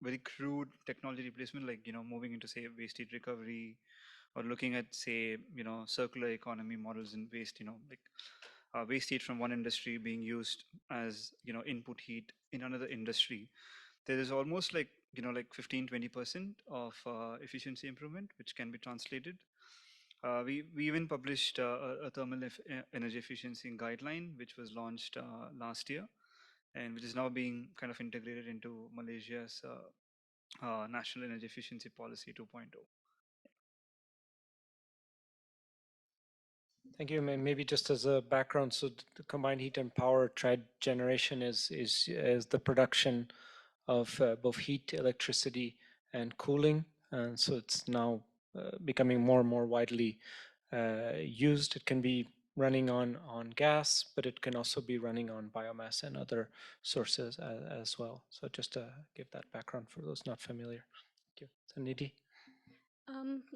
very crude technology replacement, like moving into, say, waste heat recovery, or looking at, say, circular economy models in waste, like waste heat from one industry being used as input heat in another industry, there is almost like like 15-20% of efficiency improvement which can be translated. We even published a thermal energy efficiency guideline, which was launched last year, and which is now being kind of integrated into Malaysia's National Energy Efficiency Policy 2.0. Thank you. Maybe just as a background, so the combined heat and power trigeneration is the production of both heat, electricity, and cooling. And so it's now becoming more and more widely used. It can be running on gas, but it can also be running on biomass and other sources as well. So just to give that background for those not familiar. Thank you. So Nidhi.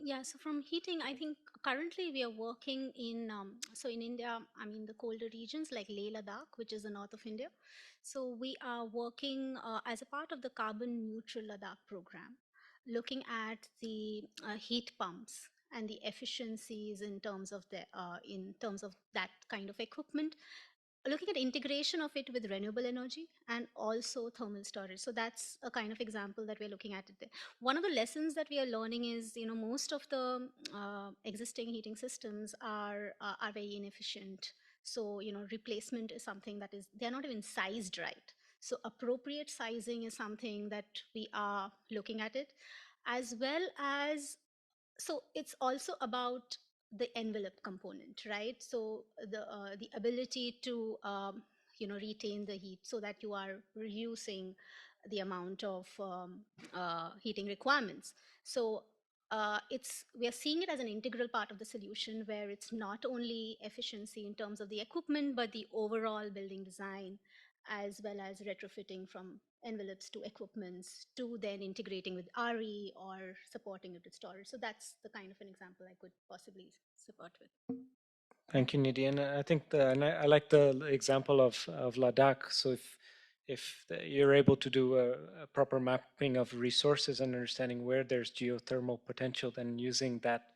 Yeah, so from heating, I think currently we are working in, so in India, I mean, the colder regions like Leh Ladakh, which is the north of India. So we are working as a part of the carbon neutral Ladakh program, looking at the heat pumps and the efficiencies in terms of that kind of equipment, looking at integration of it with renewable energy and also thermal storage. So that's a kind of example that we're looking at it there. One of the lessons that we are learning is, most of the existing heating systems are very inefficient. So, replacement is something that is, they're not even sized right. So appropriate sizing is something that we are looking at it, as well as, so it's also about the envelope component, right? So the ability to retain the heat so that you are reducing the amount of heating requirements. So we are seeing it as an integral part of the solution, where it's not only efficiency in terms of the equipment, but the overall building design, as well as retrofitting from envelopes to equipments, to then integrating with RE or supporting it with storage. So that's the kind of an example I could possibly support with. Thank you, Nidhi. And I think I like the example of Ladakh. So if you're able to do a proper mapping of resources and understanding where there's geothermal potential, then using that.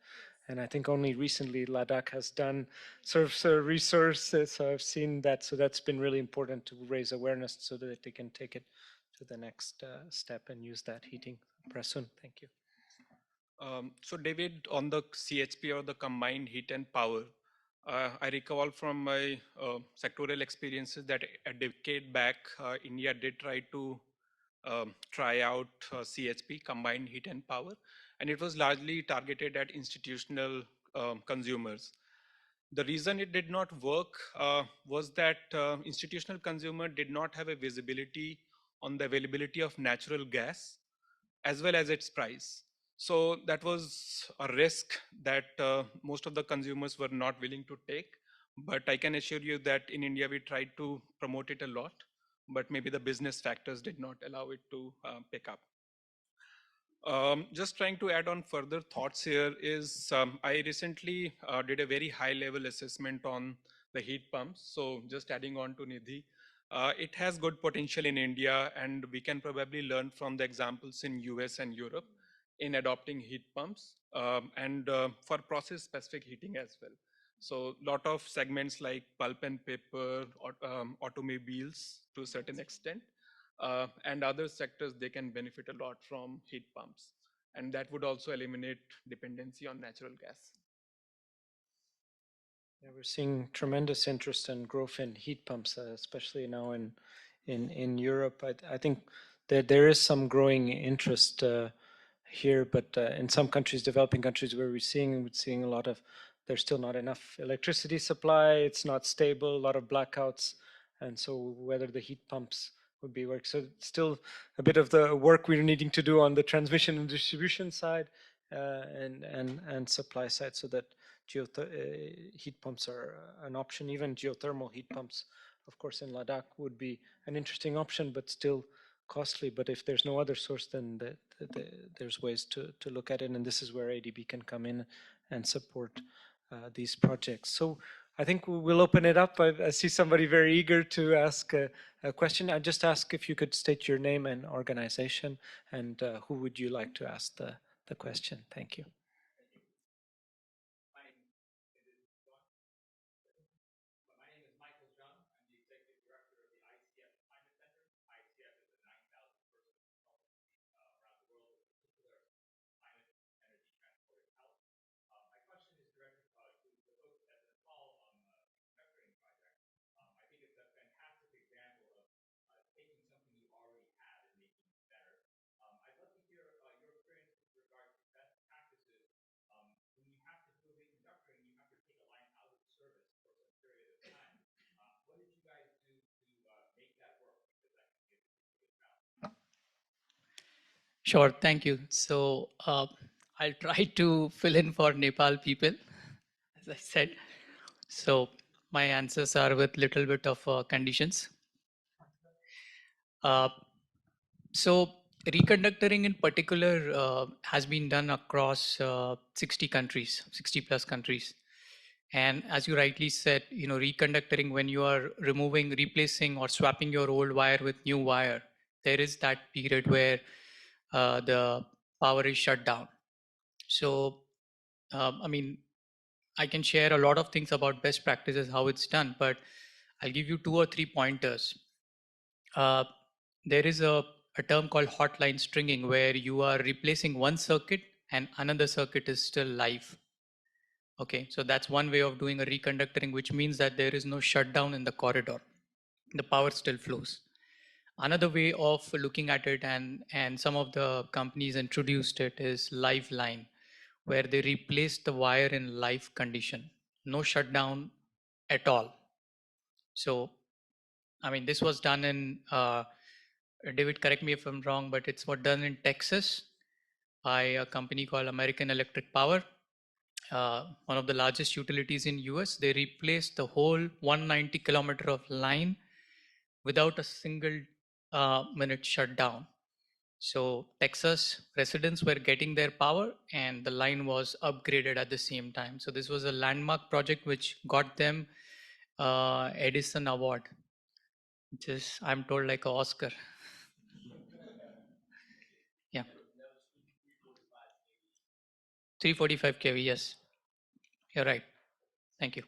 And I think only recently Ladakh has done sort of resources. So I've seen that. So that's been really important to raise awareness so that they can take it to the next step and use that heating. Prasun, thank you. So David, on the CHP or the combined heat and power, I recall from my sectoral experiences that a decade back, India did try to try out CHP, combined heat and power, and it was largely targeted at institutional consumers. The reason it did not work was that institutional consumer did not have a visibility on the availability of natural gas as well as its price. So that was a risk that most of the consumers were not willing to take. But I can assure you that in India, we tried to promote it a lot, but maybe the business factors did not allow it to pick up. Just trying to add on further thoughts here is I recently did a very high level assessment on the heat pumps. So just adding on to Nidhi, it has good potential in India, and we can probably learn from the examples in US and Europe in adopting heat pumps and for process specific heating as well. So lot of segments like pulp and paper, automobiles to a certain extent, and other sectors, they can benefit a lot from heat pumps. And that would also eliminate dependency on natural gas. Yeah, we're seeing tremendous interest and growth in heat pumps, especially now in Europe. I think that there is some growing interest here, but in some countries, developing countries, where we're seeing a lot of, there's still not enough electricity supply. It's not stable, a lot of blackouts, and so whether the heat pumps would be work. So it's still a bit of the work we're needing to do on the transmission and distribution side and supply side, so that heat pumps are an option. Even geothermal heat pumps, of course, in Ladakh would be an interesting option, but still costly. But if there's no other source, then there's ways to look at it, and this is where ADB can come in and support these projects. So I think we'll open it up. I see somebody very eager to ask a question. I just ask if you could state your name and organization, and who would you like to ask the question. Thank you. Sure, thank you. So I'll try to fill in for Nepal people, as I said. So my answers are with little bit of conditions. So reconductoring in particular has been done across 60 countries, 60 plus countries. And as you rightly said, reconductoring, when you are removing, replacing or swapping your old wire with new wire, there is that period where the power is shut down. So, I can share a lot of things about best practices, how it's done, but I'll give you 2 or 3 pointers. There is a term called hotline stringing, where you are replacing one circuit and another circuit is still live. Okay, so that's one way of doing a reconductoring, which means that there is no shutdown in the corridor. The power still flows. Another way of looking at it, and some of the companies introduced it, is live line, where they replace the wire in live condition, no shutdown at all. So, this was done in, David, correct me if I'm wrong, but it's what done in Texas by a company called American Electric Power. One of the largest utilities in US. They replaced the whole 190 kilometer of line without a single minute shutdown. So Texas residents were getting their power and the line was upgraded at the same time. So this was a landmark project which got them Edison Award, which is, I'm told, like an Oscar. Yeah. 345 kV, yes. You're right. Thank you.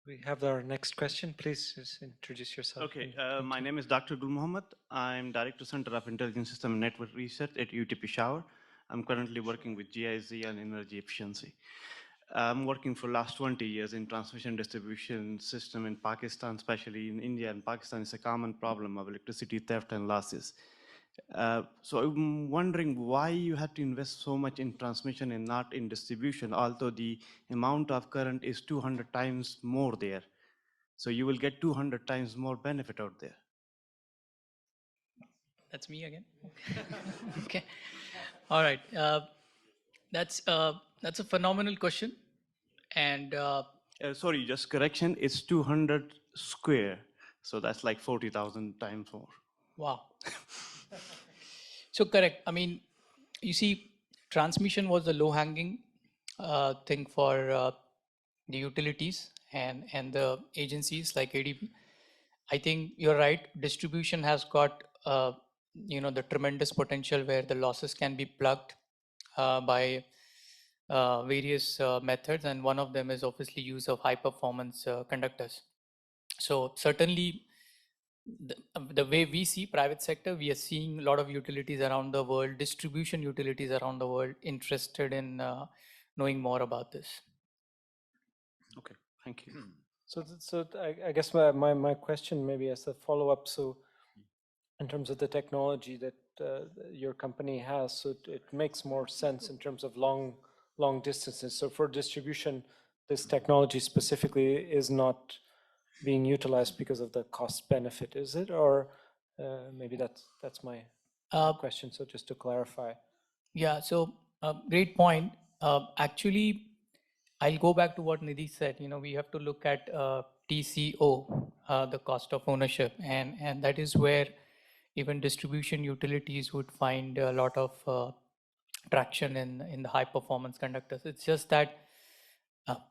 We have our next question. Please just introduce yourself. Okay, my name is Dr. Gul Mohammed. I'm Director Center of Intelligence System and Network Research at UT Peshawar. I'm currently working with GIZ and energy efficiency. I'm working for last 20 years in transmission distribution system in Pakistan, especially in India and Pakistan. It's a common problem of electricity theft and losses. So I'm wondering why you had to invest so much in transmission and not in distribution, although the amount of current is 200 times more there. So you will get 200 times more benefit out there. That's me again. Okay. All right. That's a phenomenal question. And sorry, just correction. It's 200 square. So that's like 40,000 times more. wow. So correct. I mean, you see, transmission was the low-hanging thing for the utilities and the agencies like ADB. I think you're right. Distribution has got the tremendous potential where the losses can be plugged by various methods, and one of them is obviously use of high performance conductors. So certainly the way we see private sector, we are seeing a lot of utilities around the world, distribution utilities around the world interested in knowing more about this. Okay, thank you. I guess my question maybe as a follow-up, so in terms of the technology that your company has, so it makes more sense in terms of long distances. So for distribution, this technology specifically is not being utilized because of the cost benefit, is it? Or maybe that's my question. So just to clarify. Yeah, so great point. Actually, I'll go back to what Nidhi said. We have to look at TCO, the cost of ownership, and that is where even distribution utilities would find a lot of traction in the high performance conductors. It's just that,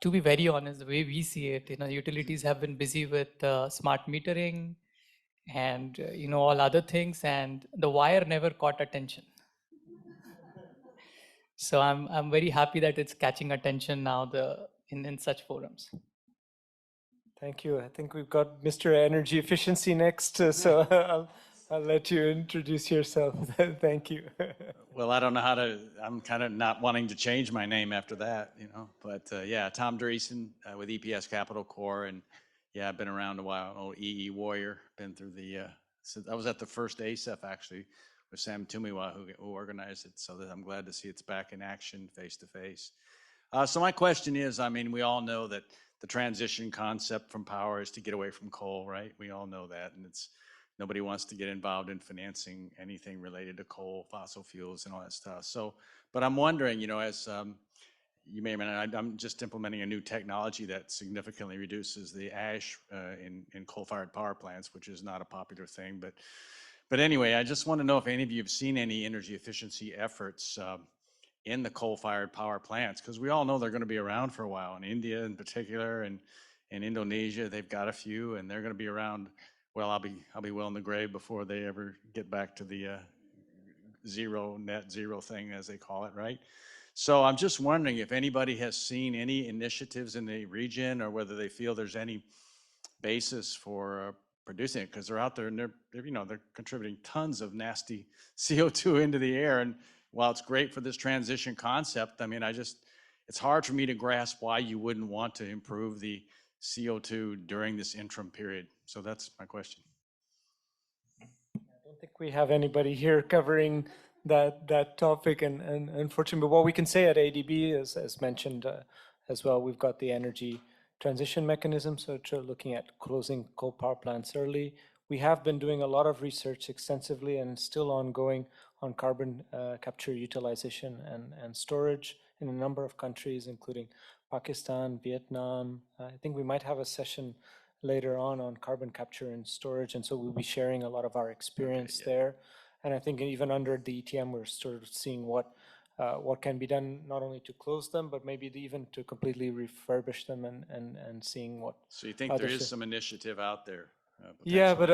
to be very honest, the way we see it, utilities have been busy with smart metering and all other things, and the wire never caught attention. So I'm very happy that it's catching attention now in such forums. Thank you. I think we've got Mr. Energy Efficiency next, so I'll let you introduce yourself. Thank you. Well, I don't know how to, I'm kind of not wanting to change my name after that, but yeah, Tom Dreesen with EPS Capital Corp. And yeah, I've been around a while, old EE warrior, been through I was at the first ASEF actually with Sam Tumiwa who organized it. So that I'm glad to see it's back in action face to face. So my question is, I mean, we all know that the transition concept from power is to get away from coal, right? We all know that. And nobody wants to get involved in financing anything related to coal, fossil fuels, and all that stuff. So, but I'm wondering, as you may have, I'm just implementing a new technology that significantly reduces the ash in coal-fired power plants, which is not a popular thing. But anyway, I just want to know if any of you have seen any energy efficiency efforts in the coal-fired power plants, because we all know they're going to be around for a while. In India, in particular, and in Indonesia, they've got a few, and they're going to be around. Well, I'll be well in the grave before they ever get back to the net zero thing, as they call it, right? So I'm just wondering if anybody has seen any initiatives in the region, or whether they feel there's any basis for producing it, because they're out there and they're contributing tons of nasty CO2 into the air. And while it's great for this transition concept, I mean, it's hard for me to grasp why you wouldn't want to improve the CO2 during this interim period. So that's my question. I don't think we have anybody here covering that topic, and unfortunately, but what we can say at ADB is, as mentioned as well, we've got the energy transition mechanism, so looking at closing coal power plants early. We have been doing a lot of research extensively and still ongoing on carbon capture, utilization, and storage in a number of countries, including Pakistan, Vietnam. I think we might have a session later on carbon capture and storage, and so we'll be sharing a lot of our experience there. And I think even under the ETM, we're sort of seeing what can be done, not only to close them, but maybe even to completely refurbish them and seeing what. So you think there is some initiative out there? Yeah, but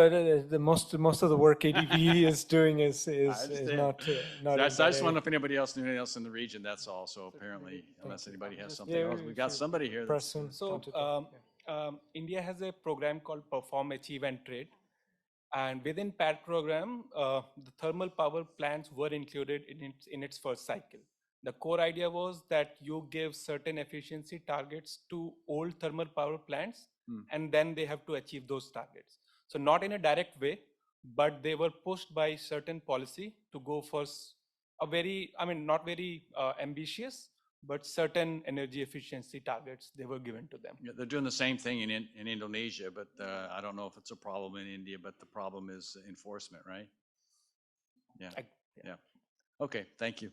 the most of the work ADB is doing is not. I just wonder if anybody else knew anything else in the region. That's all. So apparently, unless anybody has something else, we got somebody here. India has a program called Perform, Achieve, and Trade. And within PAT program, the thermal power plants were included in its first cycle. The core idea was that you give certain efficiency targets to old thermal power plants, and then they have to achieve those targets. So not in a direct way, but they were pushed by certain policy to go for not very ambitious, but certain energy efficiency targets they were given to them. Yeah, they're doing the same thing in Indonesia, but I don't know if it's a problem in India, but the problem is enforcement, right? Yeah. Yeah. Okay, thank you.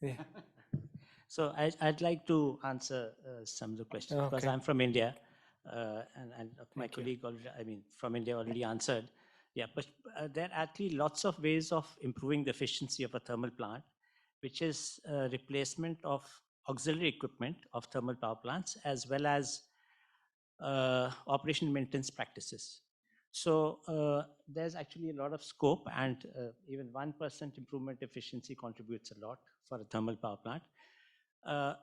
Yeah. So I'd like to answer some of the questions because I'm from India, and my colleague from India already answered. Yeah, but there are actually lots of ways of improving the efficiency of a thermal plant, which is replacement of auxiliary equipment of thermal power plants, as well as operation maintenance practices. So there's actually a lot of scope, and even 1% improvement efficiency contributes a lot for a thermal power plant.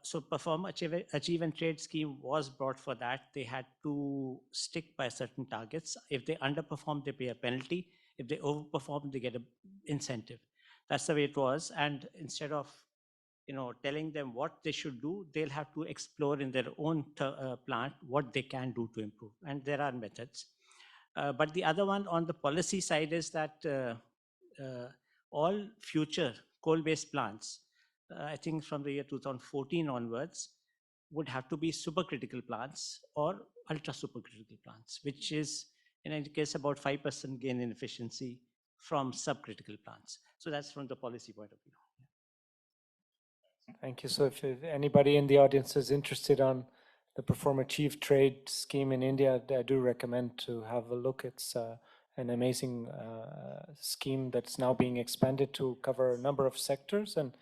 So perform, achieve and trade scheme was brought for that. They had to stick by certain targets. If they underperform, they pay a penalty. If they overperform, they get an incentive. That's the way it was. And instead of telling them what they should do, they'll have to explore in their own plant what they can do to improve. And there are methods. But the other one on the policy side is that all future coal-based plants, I think from the year 2014 onwards, would have to be supercritical plants or ultra supercritical plants, which is in any case about 5% gain in efficiency from subcritical plants. So that's from the policy point of view. Thank you. So if anybody in the audience is interested on the Perform Achieve Trade scheme in India, I do recommend to have a look. It's an amazing scheme that's now being expanded to cover a number of sectors, and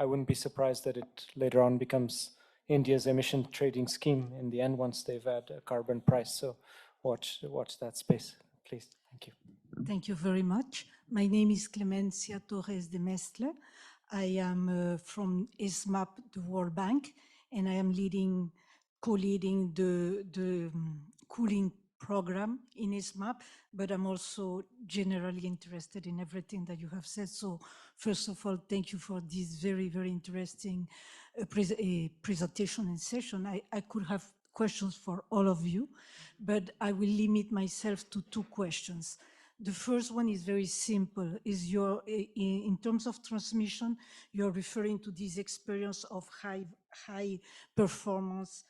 I wouldn't be surprised that it later on becomes India's emission trading scheme in the end once they've had a carbon price. So watch that space, please. Thank you. Thank you very much. My name is Clemencia Torres de Mestre. I am from ESMAP, the World Bank, and I am co-leading the cooling program in ESMAP, but I'm also generally interested in everything that you have said. So first of all, thank you for this very, very interesting presentation and session. I could have questions for all of you, but I will limit myself to 2 questions. The first one is very simple, is in terms of transmission, you're referring to this experience of high performance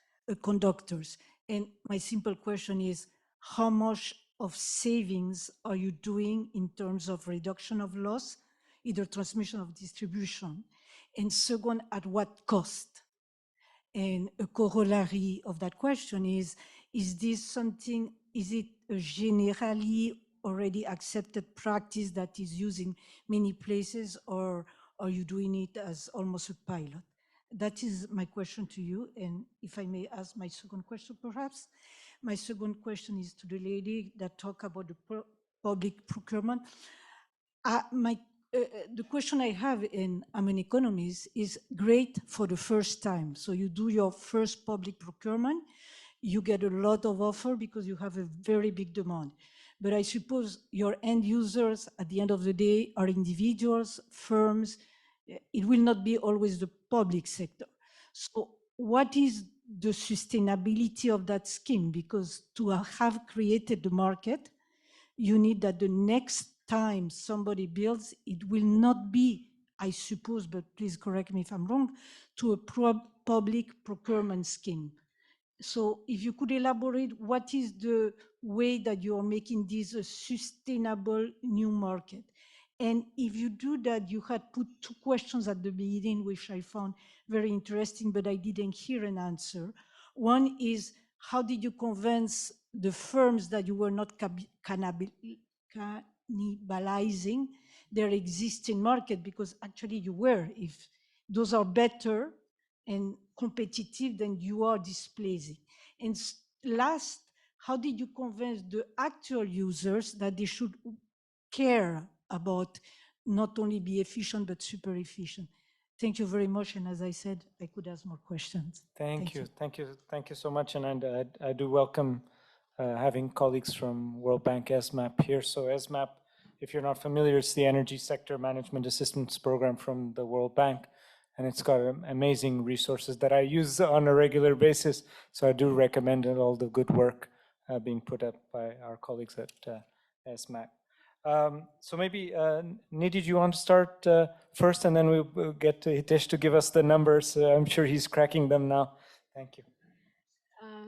conductors. And my simple question is, how much of savings are you doing in terms of reduction of loss, either transmission or distribution? And second, at what cost? And a corollary of that question is this something, is it a generally already accepted practice that is used in many places, or are you doing it as almost a pilot? That is my question to you. And if I may ask my second question, perhaps. My second question is to the lady that talked about the public procurement. The question I have, and I'm an economist, is great for the first time. So you do your first public procurement, you get a lot of offer because you have a very big demand. But I suppose your end users at the end of the day are individuals, firms. It will not be always the public sector. So what is the sustainability of that scheme? Because to have created the market, you need that the next time somebody builds, it will not be, I suppose, but please correct me if I'm wrong, to a public procurement scheme. So if you could elaborate, what is the way that you're making this a sustainable new market? And if you do that, you had put 2 questions at the beginning, which I found very interesting, but I didn't hear an answer. One is, how did you convince the firms that you were not cannibalizing their existing market? Because actually you were. If those are better and competitive, then you are displacing. And last, how did you convince the actual users that they should care about not only be efficient, but super efficient? Thank you very much. And as I said, I could ask more questions. Thank you so much. And I do welcome having colleagues from World Bank ESMAP here. So ESMAP, if you're not familiar, it's the Energy Sector Management Assistance Program from the World Bank. And it's got amazing resources that I use on a regular basis. So I do recommend all the good work being put up by our colleagues at ESMAP. So maybe, Nidhi, do you want to start first, and then we'll get to Hitesh to give us the numbers. I'm sure he's cracking them now. Thank you.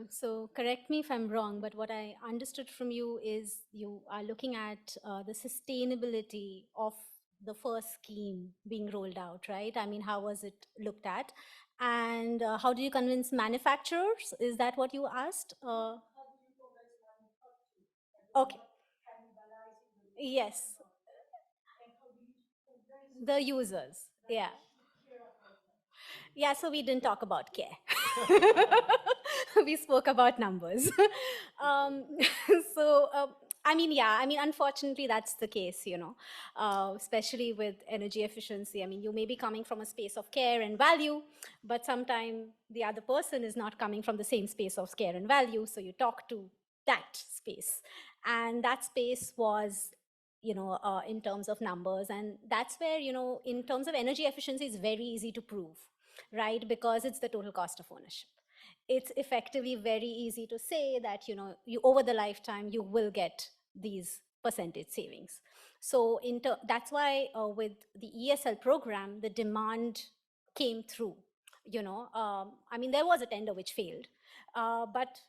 So correct me if I'm wrong, but what I understood from you is you are looking at the sustainability of the first scheme being rolled out, right? I mean, how was it looked at? And how do you convince manufacturers? Is that what you asked? Okay. Yes, the users. Yeah. Yeah, so we didn't talk about care. We spoke about numbers. um, so, I mean, yeah, I mean, unfortunately, that's the case, you know, especially with energy efficiency. I mean, you may be coming from a space of care and value, but sometimes the other person is not coming from the same space of care and value. So you talk to that space. And that space was, you know, in terms of numbers. And that's where, you know, in terms of energy efficiency, it's very easy to prove, right? Because it's the total cost of ownership. It's effectively very easy to say that, you know, you over the lifetime, you will get these percentage savings. So that's why with the ESL program, the demand came through. You know, I mean, there was a tender which failed, but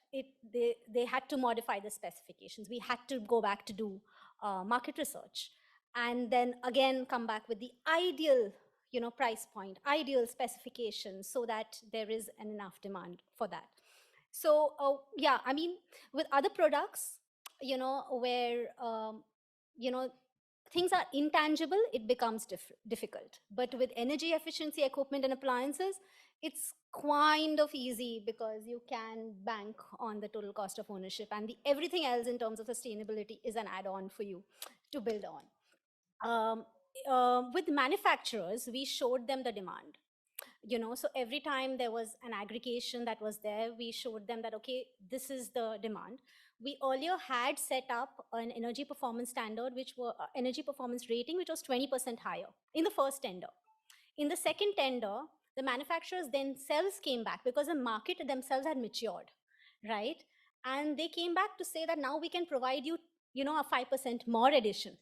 they had to modify the specifications. We had to go back to do market research, and then again come back with the ideal, you know, price point, ideal specifications, so that there is enough demand for that. So yeah, I mean, with other products, you know, where you know, things are intangible, it becomes difficult. But with energy efficiency equipment and appliances, it's kind of easy, because you can bank on the total cost of ownership, and everything else in terms of sustainability is an add-on for you to build on. With manufacturers, we showed them the demand. You know, so every time there was an aggregation that was there, we showed them that, okay, this is the demand. We earlier had set up an energy performance standard, which were energy performance rating, which was 20% higher in the first tender. In the second tender, the manufacturers themselves came back, because the market themselves had matured, right? And they came back to say that now we can provide you, you know, a 5% more addition.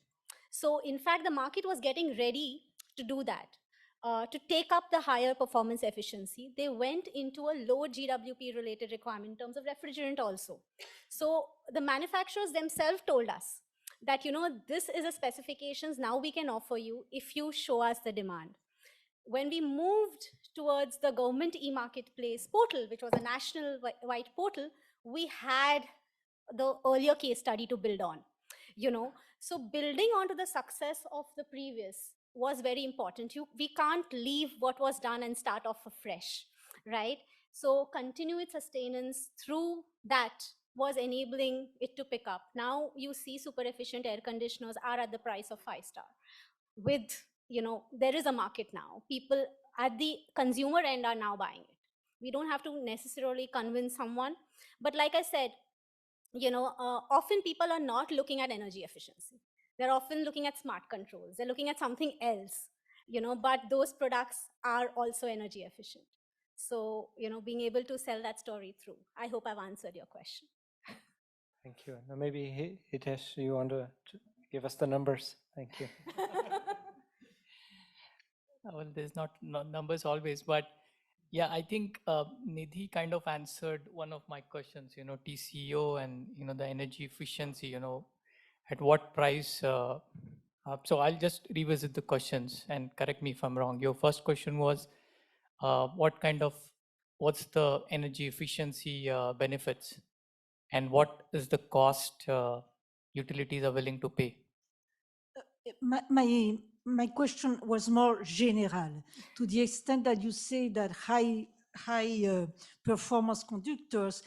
So in fact, the market was getting ready to do that. To take up the higher performance efficiency, they went into a low GWP related requirement in terms of refrigerant also. So the manufacturers themselves told us that, you know, this is a specifications now we can offer you if you show us the demand. When we moved towards the government e-marketplace portal, which was a national wide portal, we had the earlier case study to build on, you know. So building onto the success of the previous was very important. We can't leave what was done and start off afresh, right? So continued sustenance through that was enabling it to pick up. Now you see super efficient air conditioners are at the price of 5-star. With, you know, there is a market now. People at the consumer end are now buying it. We don't have to necessarily convince someone. But like I said, you know, often people are not looking at energy efficiency. They're often looking at smart controls. They're looking at something else, you know, but those products are also energy efficient. So, you know, being able to sell that story through. I hope I've answered your question. Thank you. Now maybe Hitesh, you want to give us the numbers? Thank you. Well, there's not numbers always, but yeah, I think Nidhi kind of answered one of my questions, you know, TCO and, you know, the energy efficiency, you know, at what price. So I'll just revisit the questions and correct me if I'm wrong. Your first question was, what's the energy efficiency benefits, and what is the cost utilities are willing to pay? My question was more general, to the extent that you say that high performance conductors.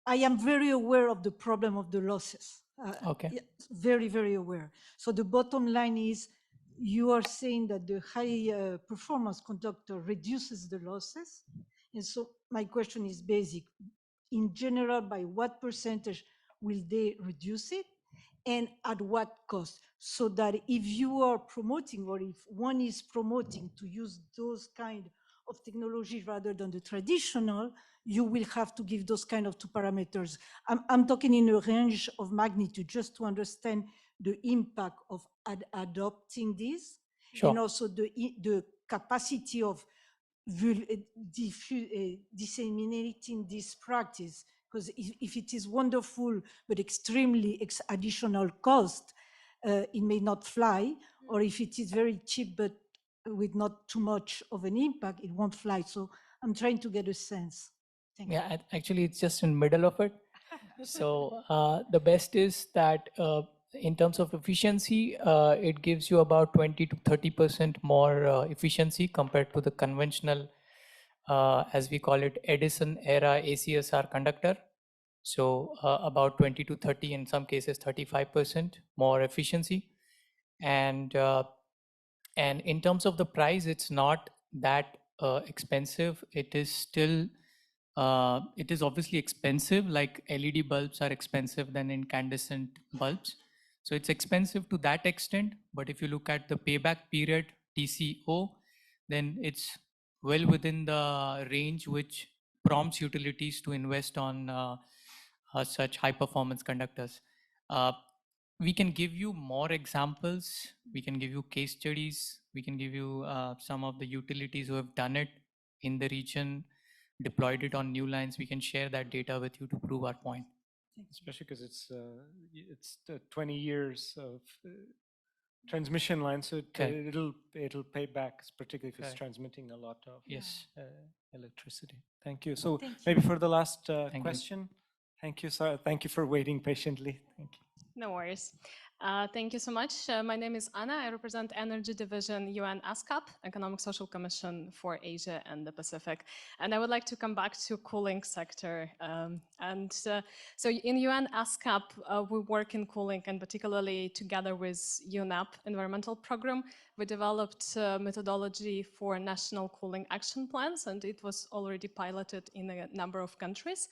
I am very aware of the problem of the losses. Okay. Yeah, very, very aware. So the bottom line is, you are saying that the high performance conductor reduces the losses. And so my question is basic. In general, by what percentage will they reduce it? And at what cost? So that if you are promoting, or if one is promoting to use those kind of technology rather than the traditional, you will have to give those kind of two parameters. I'm talking in a range of magnitude, just to understand the impact of adopting this. Sure. And also the capacity of disseminating this practice. Because if it is wonderful but extremely additional cost, it may not fly. Or if it is very cheap but with not too much of an impact, it won't fly. So I'm trying to get a sense. Thank you. Actually, it's just in middle of it. So the best is that in terms of efficiency, it gives you about 20 to 30% more efficiency compared to the conventional, as we call it, Edison era ACSR conductor. So about 20 to 30, in some cases 35% more efficiency. And in terms of the price, it's not that expensive. It is still, it is obviously expensive, like LED bulbs are expensive than incandescent bulbs. So it's expensive to that extent. But if you look at the payback period, TCO, then it's well within the range which prompts utilities to invest on such high performance conductors. Uh, we can give you more examples. We can give you case studies. We can give you some of the utilities who have done it in the region, deployed it on new lines. We can share that data with you to prove our point. Especially because it's 20 years of transmission line, so it'll pay back, particularly if it's transmitting a lot of electricity. Thank you. So maybe for the last question. Thank you, Sarah. Thank you for waiting patiently. Thank you. No worries. Thank you so much. My name is Anna. I represent Energy Division UN ASCAP, Economic Social Commission for Asia and the Pacific. And I would like to come back to cooling sector. So in UN ASCAP, we work in cooling, and particularly together with UNEP environmental program, we developed methodology for national cooling action plans, and it was already piloted in a number of countries.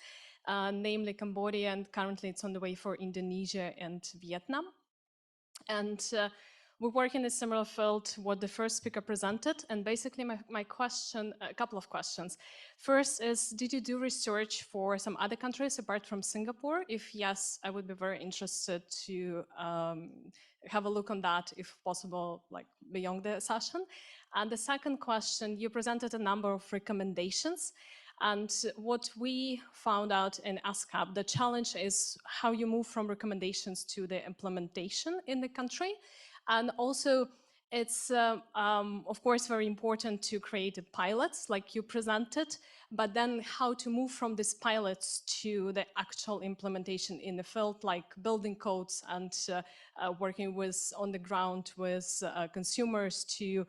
Namely Cambodia, and currently it's on the way for Indonesia and Vietnam. And we work in a similar field what the first speaker presented, and basically my question, a couple of questions. First is, did you do research for some other countries apart from Singapore? If yes, I would be very interested to have a look on that, if possible, like beyond the session. And the second question, you presented a number of recommendations. And what we found out in ASCAP, the challenge is how you move from recommendations to the implementation in the country. And also, it's, of course, very important to create pilots like you presented, but then how to move from these pilots to the actual implementation in the field, like building codes and working with on the ground with consumers to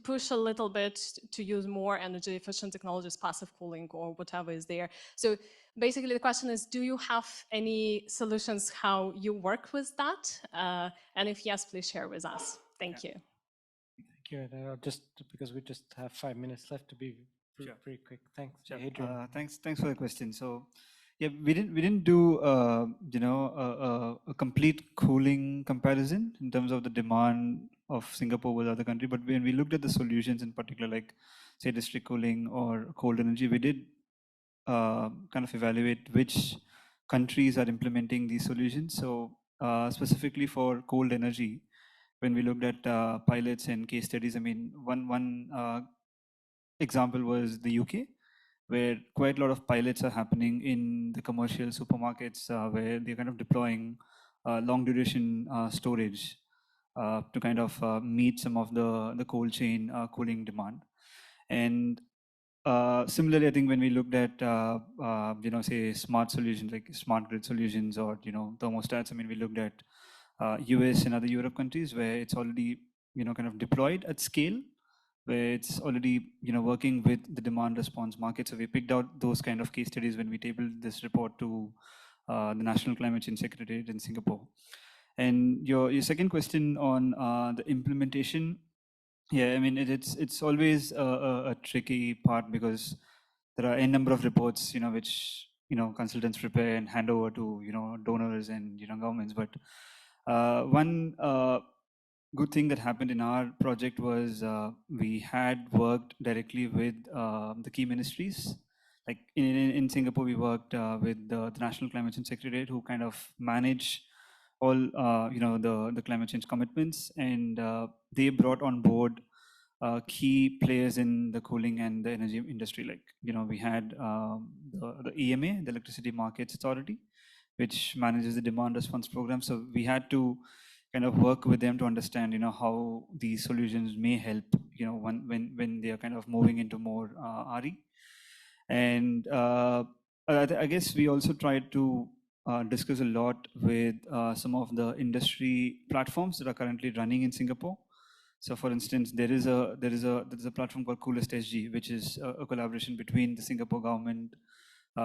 push a little bit to use more energy efficient technologies, passive cooling or whatever is there. So basically the question is, do you have any solutions how you work with that? And if yes, please share with us. Thank you. Thank you. Just because we just have 5 minutes left, to be pretty quick. Thanks. Adrian. Thanks for the question. So yeah, we didn't do a complete cooling comparison in terms of the demand of Singapore with other country, but when we looked at the solutions in particular, like say district cooling or cold energy, we did kind of evaluate which countries are implementing these solutions. So specifically for cold energy, when we looked at pilots and case studies, I mean, one example was the UK, where quite a lot of pilots are happening in the commercial supermarkets, where they're kind of deploying long duration storage to kind of meet some of the cold chain cooling demand. And similarly, I think when we looked at say smart solutions like smart grid solutions or thermostats, I mean, we looked at US and other Europe countries where it's already kind of deployed at scale, where it's already working with the demand response market. So we picked out those kind of case studies when we tabled this report to the National Climate Change Secretariat in Singapore. And your second question on the implementation, yeah, I mean it's always a tricky part because there are a number of reports which consultants prepare and hand over to donors and governments. But one good thing that happened in our project was we had worked directly with the key ministries. Like in Singapore, we worked with the National Climate Change Secretariat, who kind of manage all the climate change commitments, and they brought on board key players in the cooling and the energy industry. Like we had the EMA, the Electricity Markets Authority, which manages the demand response program. So we had to kind of work with them to understand how these solutions may help when they are kind of moving into more RE. And I guess we also tried to discuss a lot with some of the industry platforms that are currently running in Singapore. So, for instance, there is a platform called Coolest SG, which is a collaboration between the Singapore government,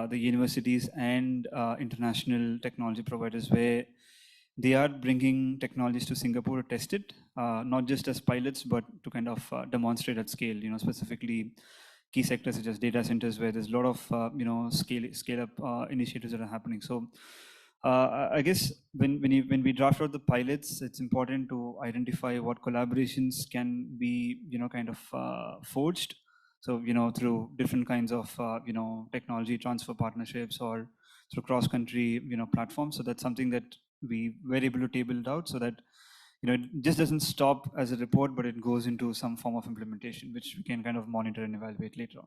the universities, and international technology providers, where they are bringing technologies to Singapore to test it, not just as pilots, but to kind of demonstrate at scale. Specifically key sectors such as data centers, where there's a lot of scale up initiatives that are happening. So I guess when we draft out the pilots, it's important to identify what collaborations can be kind of forged. So through different kinds of technology transfer partnerships or through cross country platforms. So that's something that we were able to table it out, so that it just doesn't stop as a report, but it goes into some form of implementation, which we can kind of monitor and evaluate later on.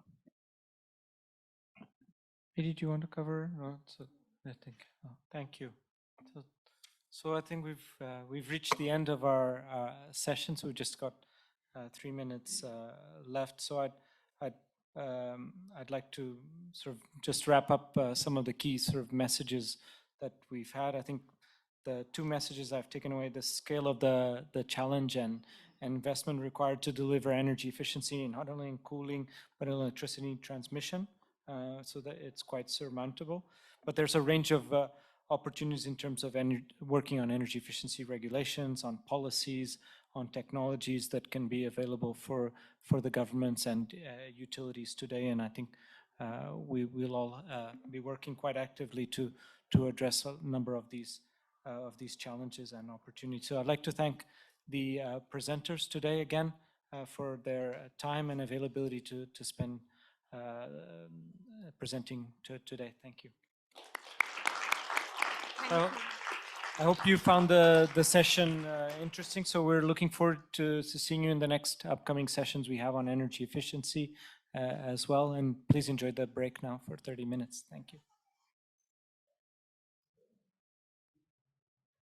Did you want to cover? No, so I think. Oh, thank you. So I think we've reached the end of our session. So we've just got 3 minutes left. So I'd like to sort of just wrap up some of the key sort of messages that we've had. I think the 2 messages I've taken away: the scale of the challenge and investment required to deliver energy efficiency, not only in cooling but in electricity transmission. So that it's quite surmountable. But there's a range of opportunities in terms of working on energy efficiency regulations, on policies, on technologies that can be available for the governments and utilities today. And I think we will all be working quite actively to address a number of these challenges and opportunities. So I'd like to thank the presenters today again for their time and availability to spend presenting today. Thank you. I hope you found the session interesting. So we're looking forward to seeing you in the next upcoming sessions we have on energy efficiency as well. And please enjoy the break now for 30 minutes. Thank you.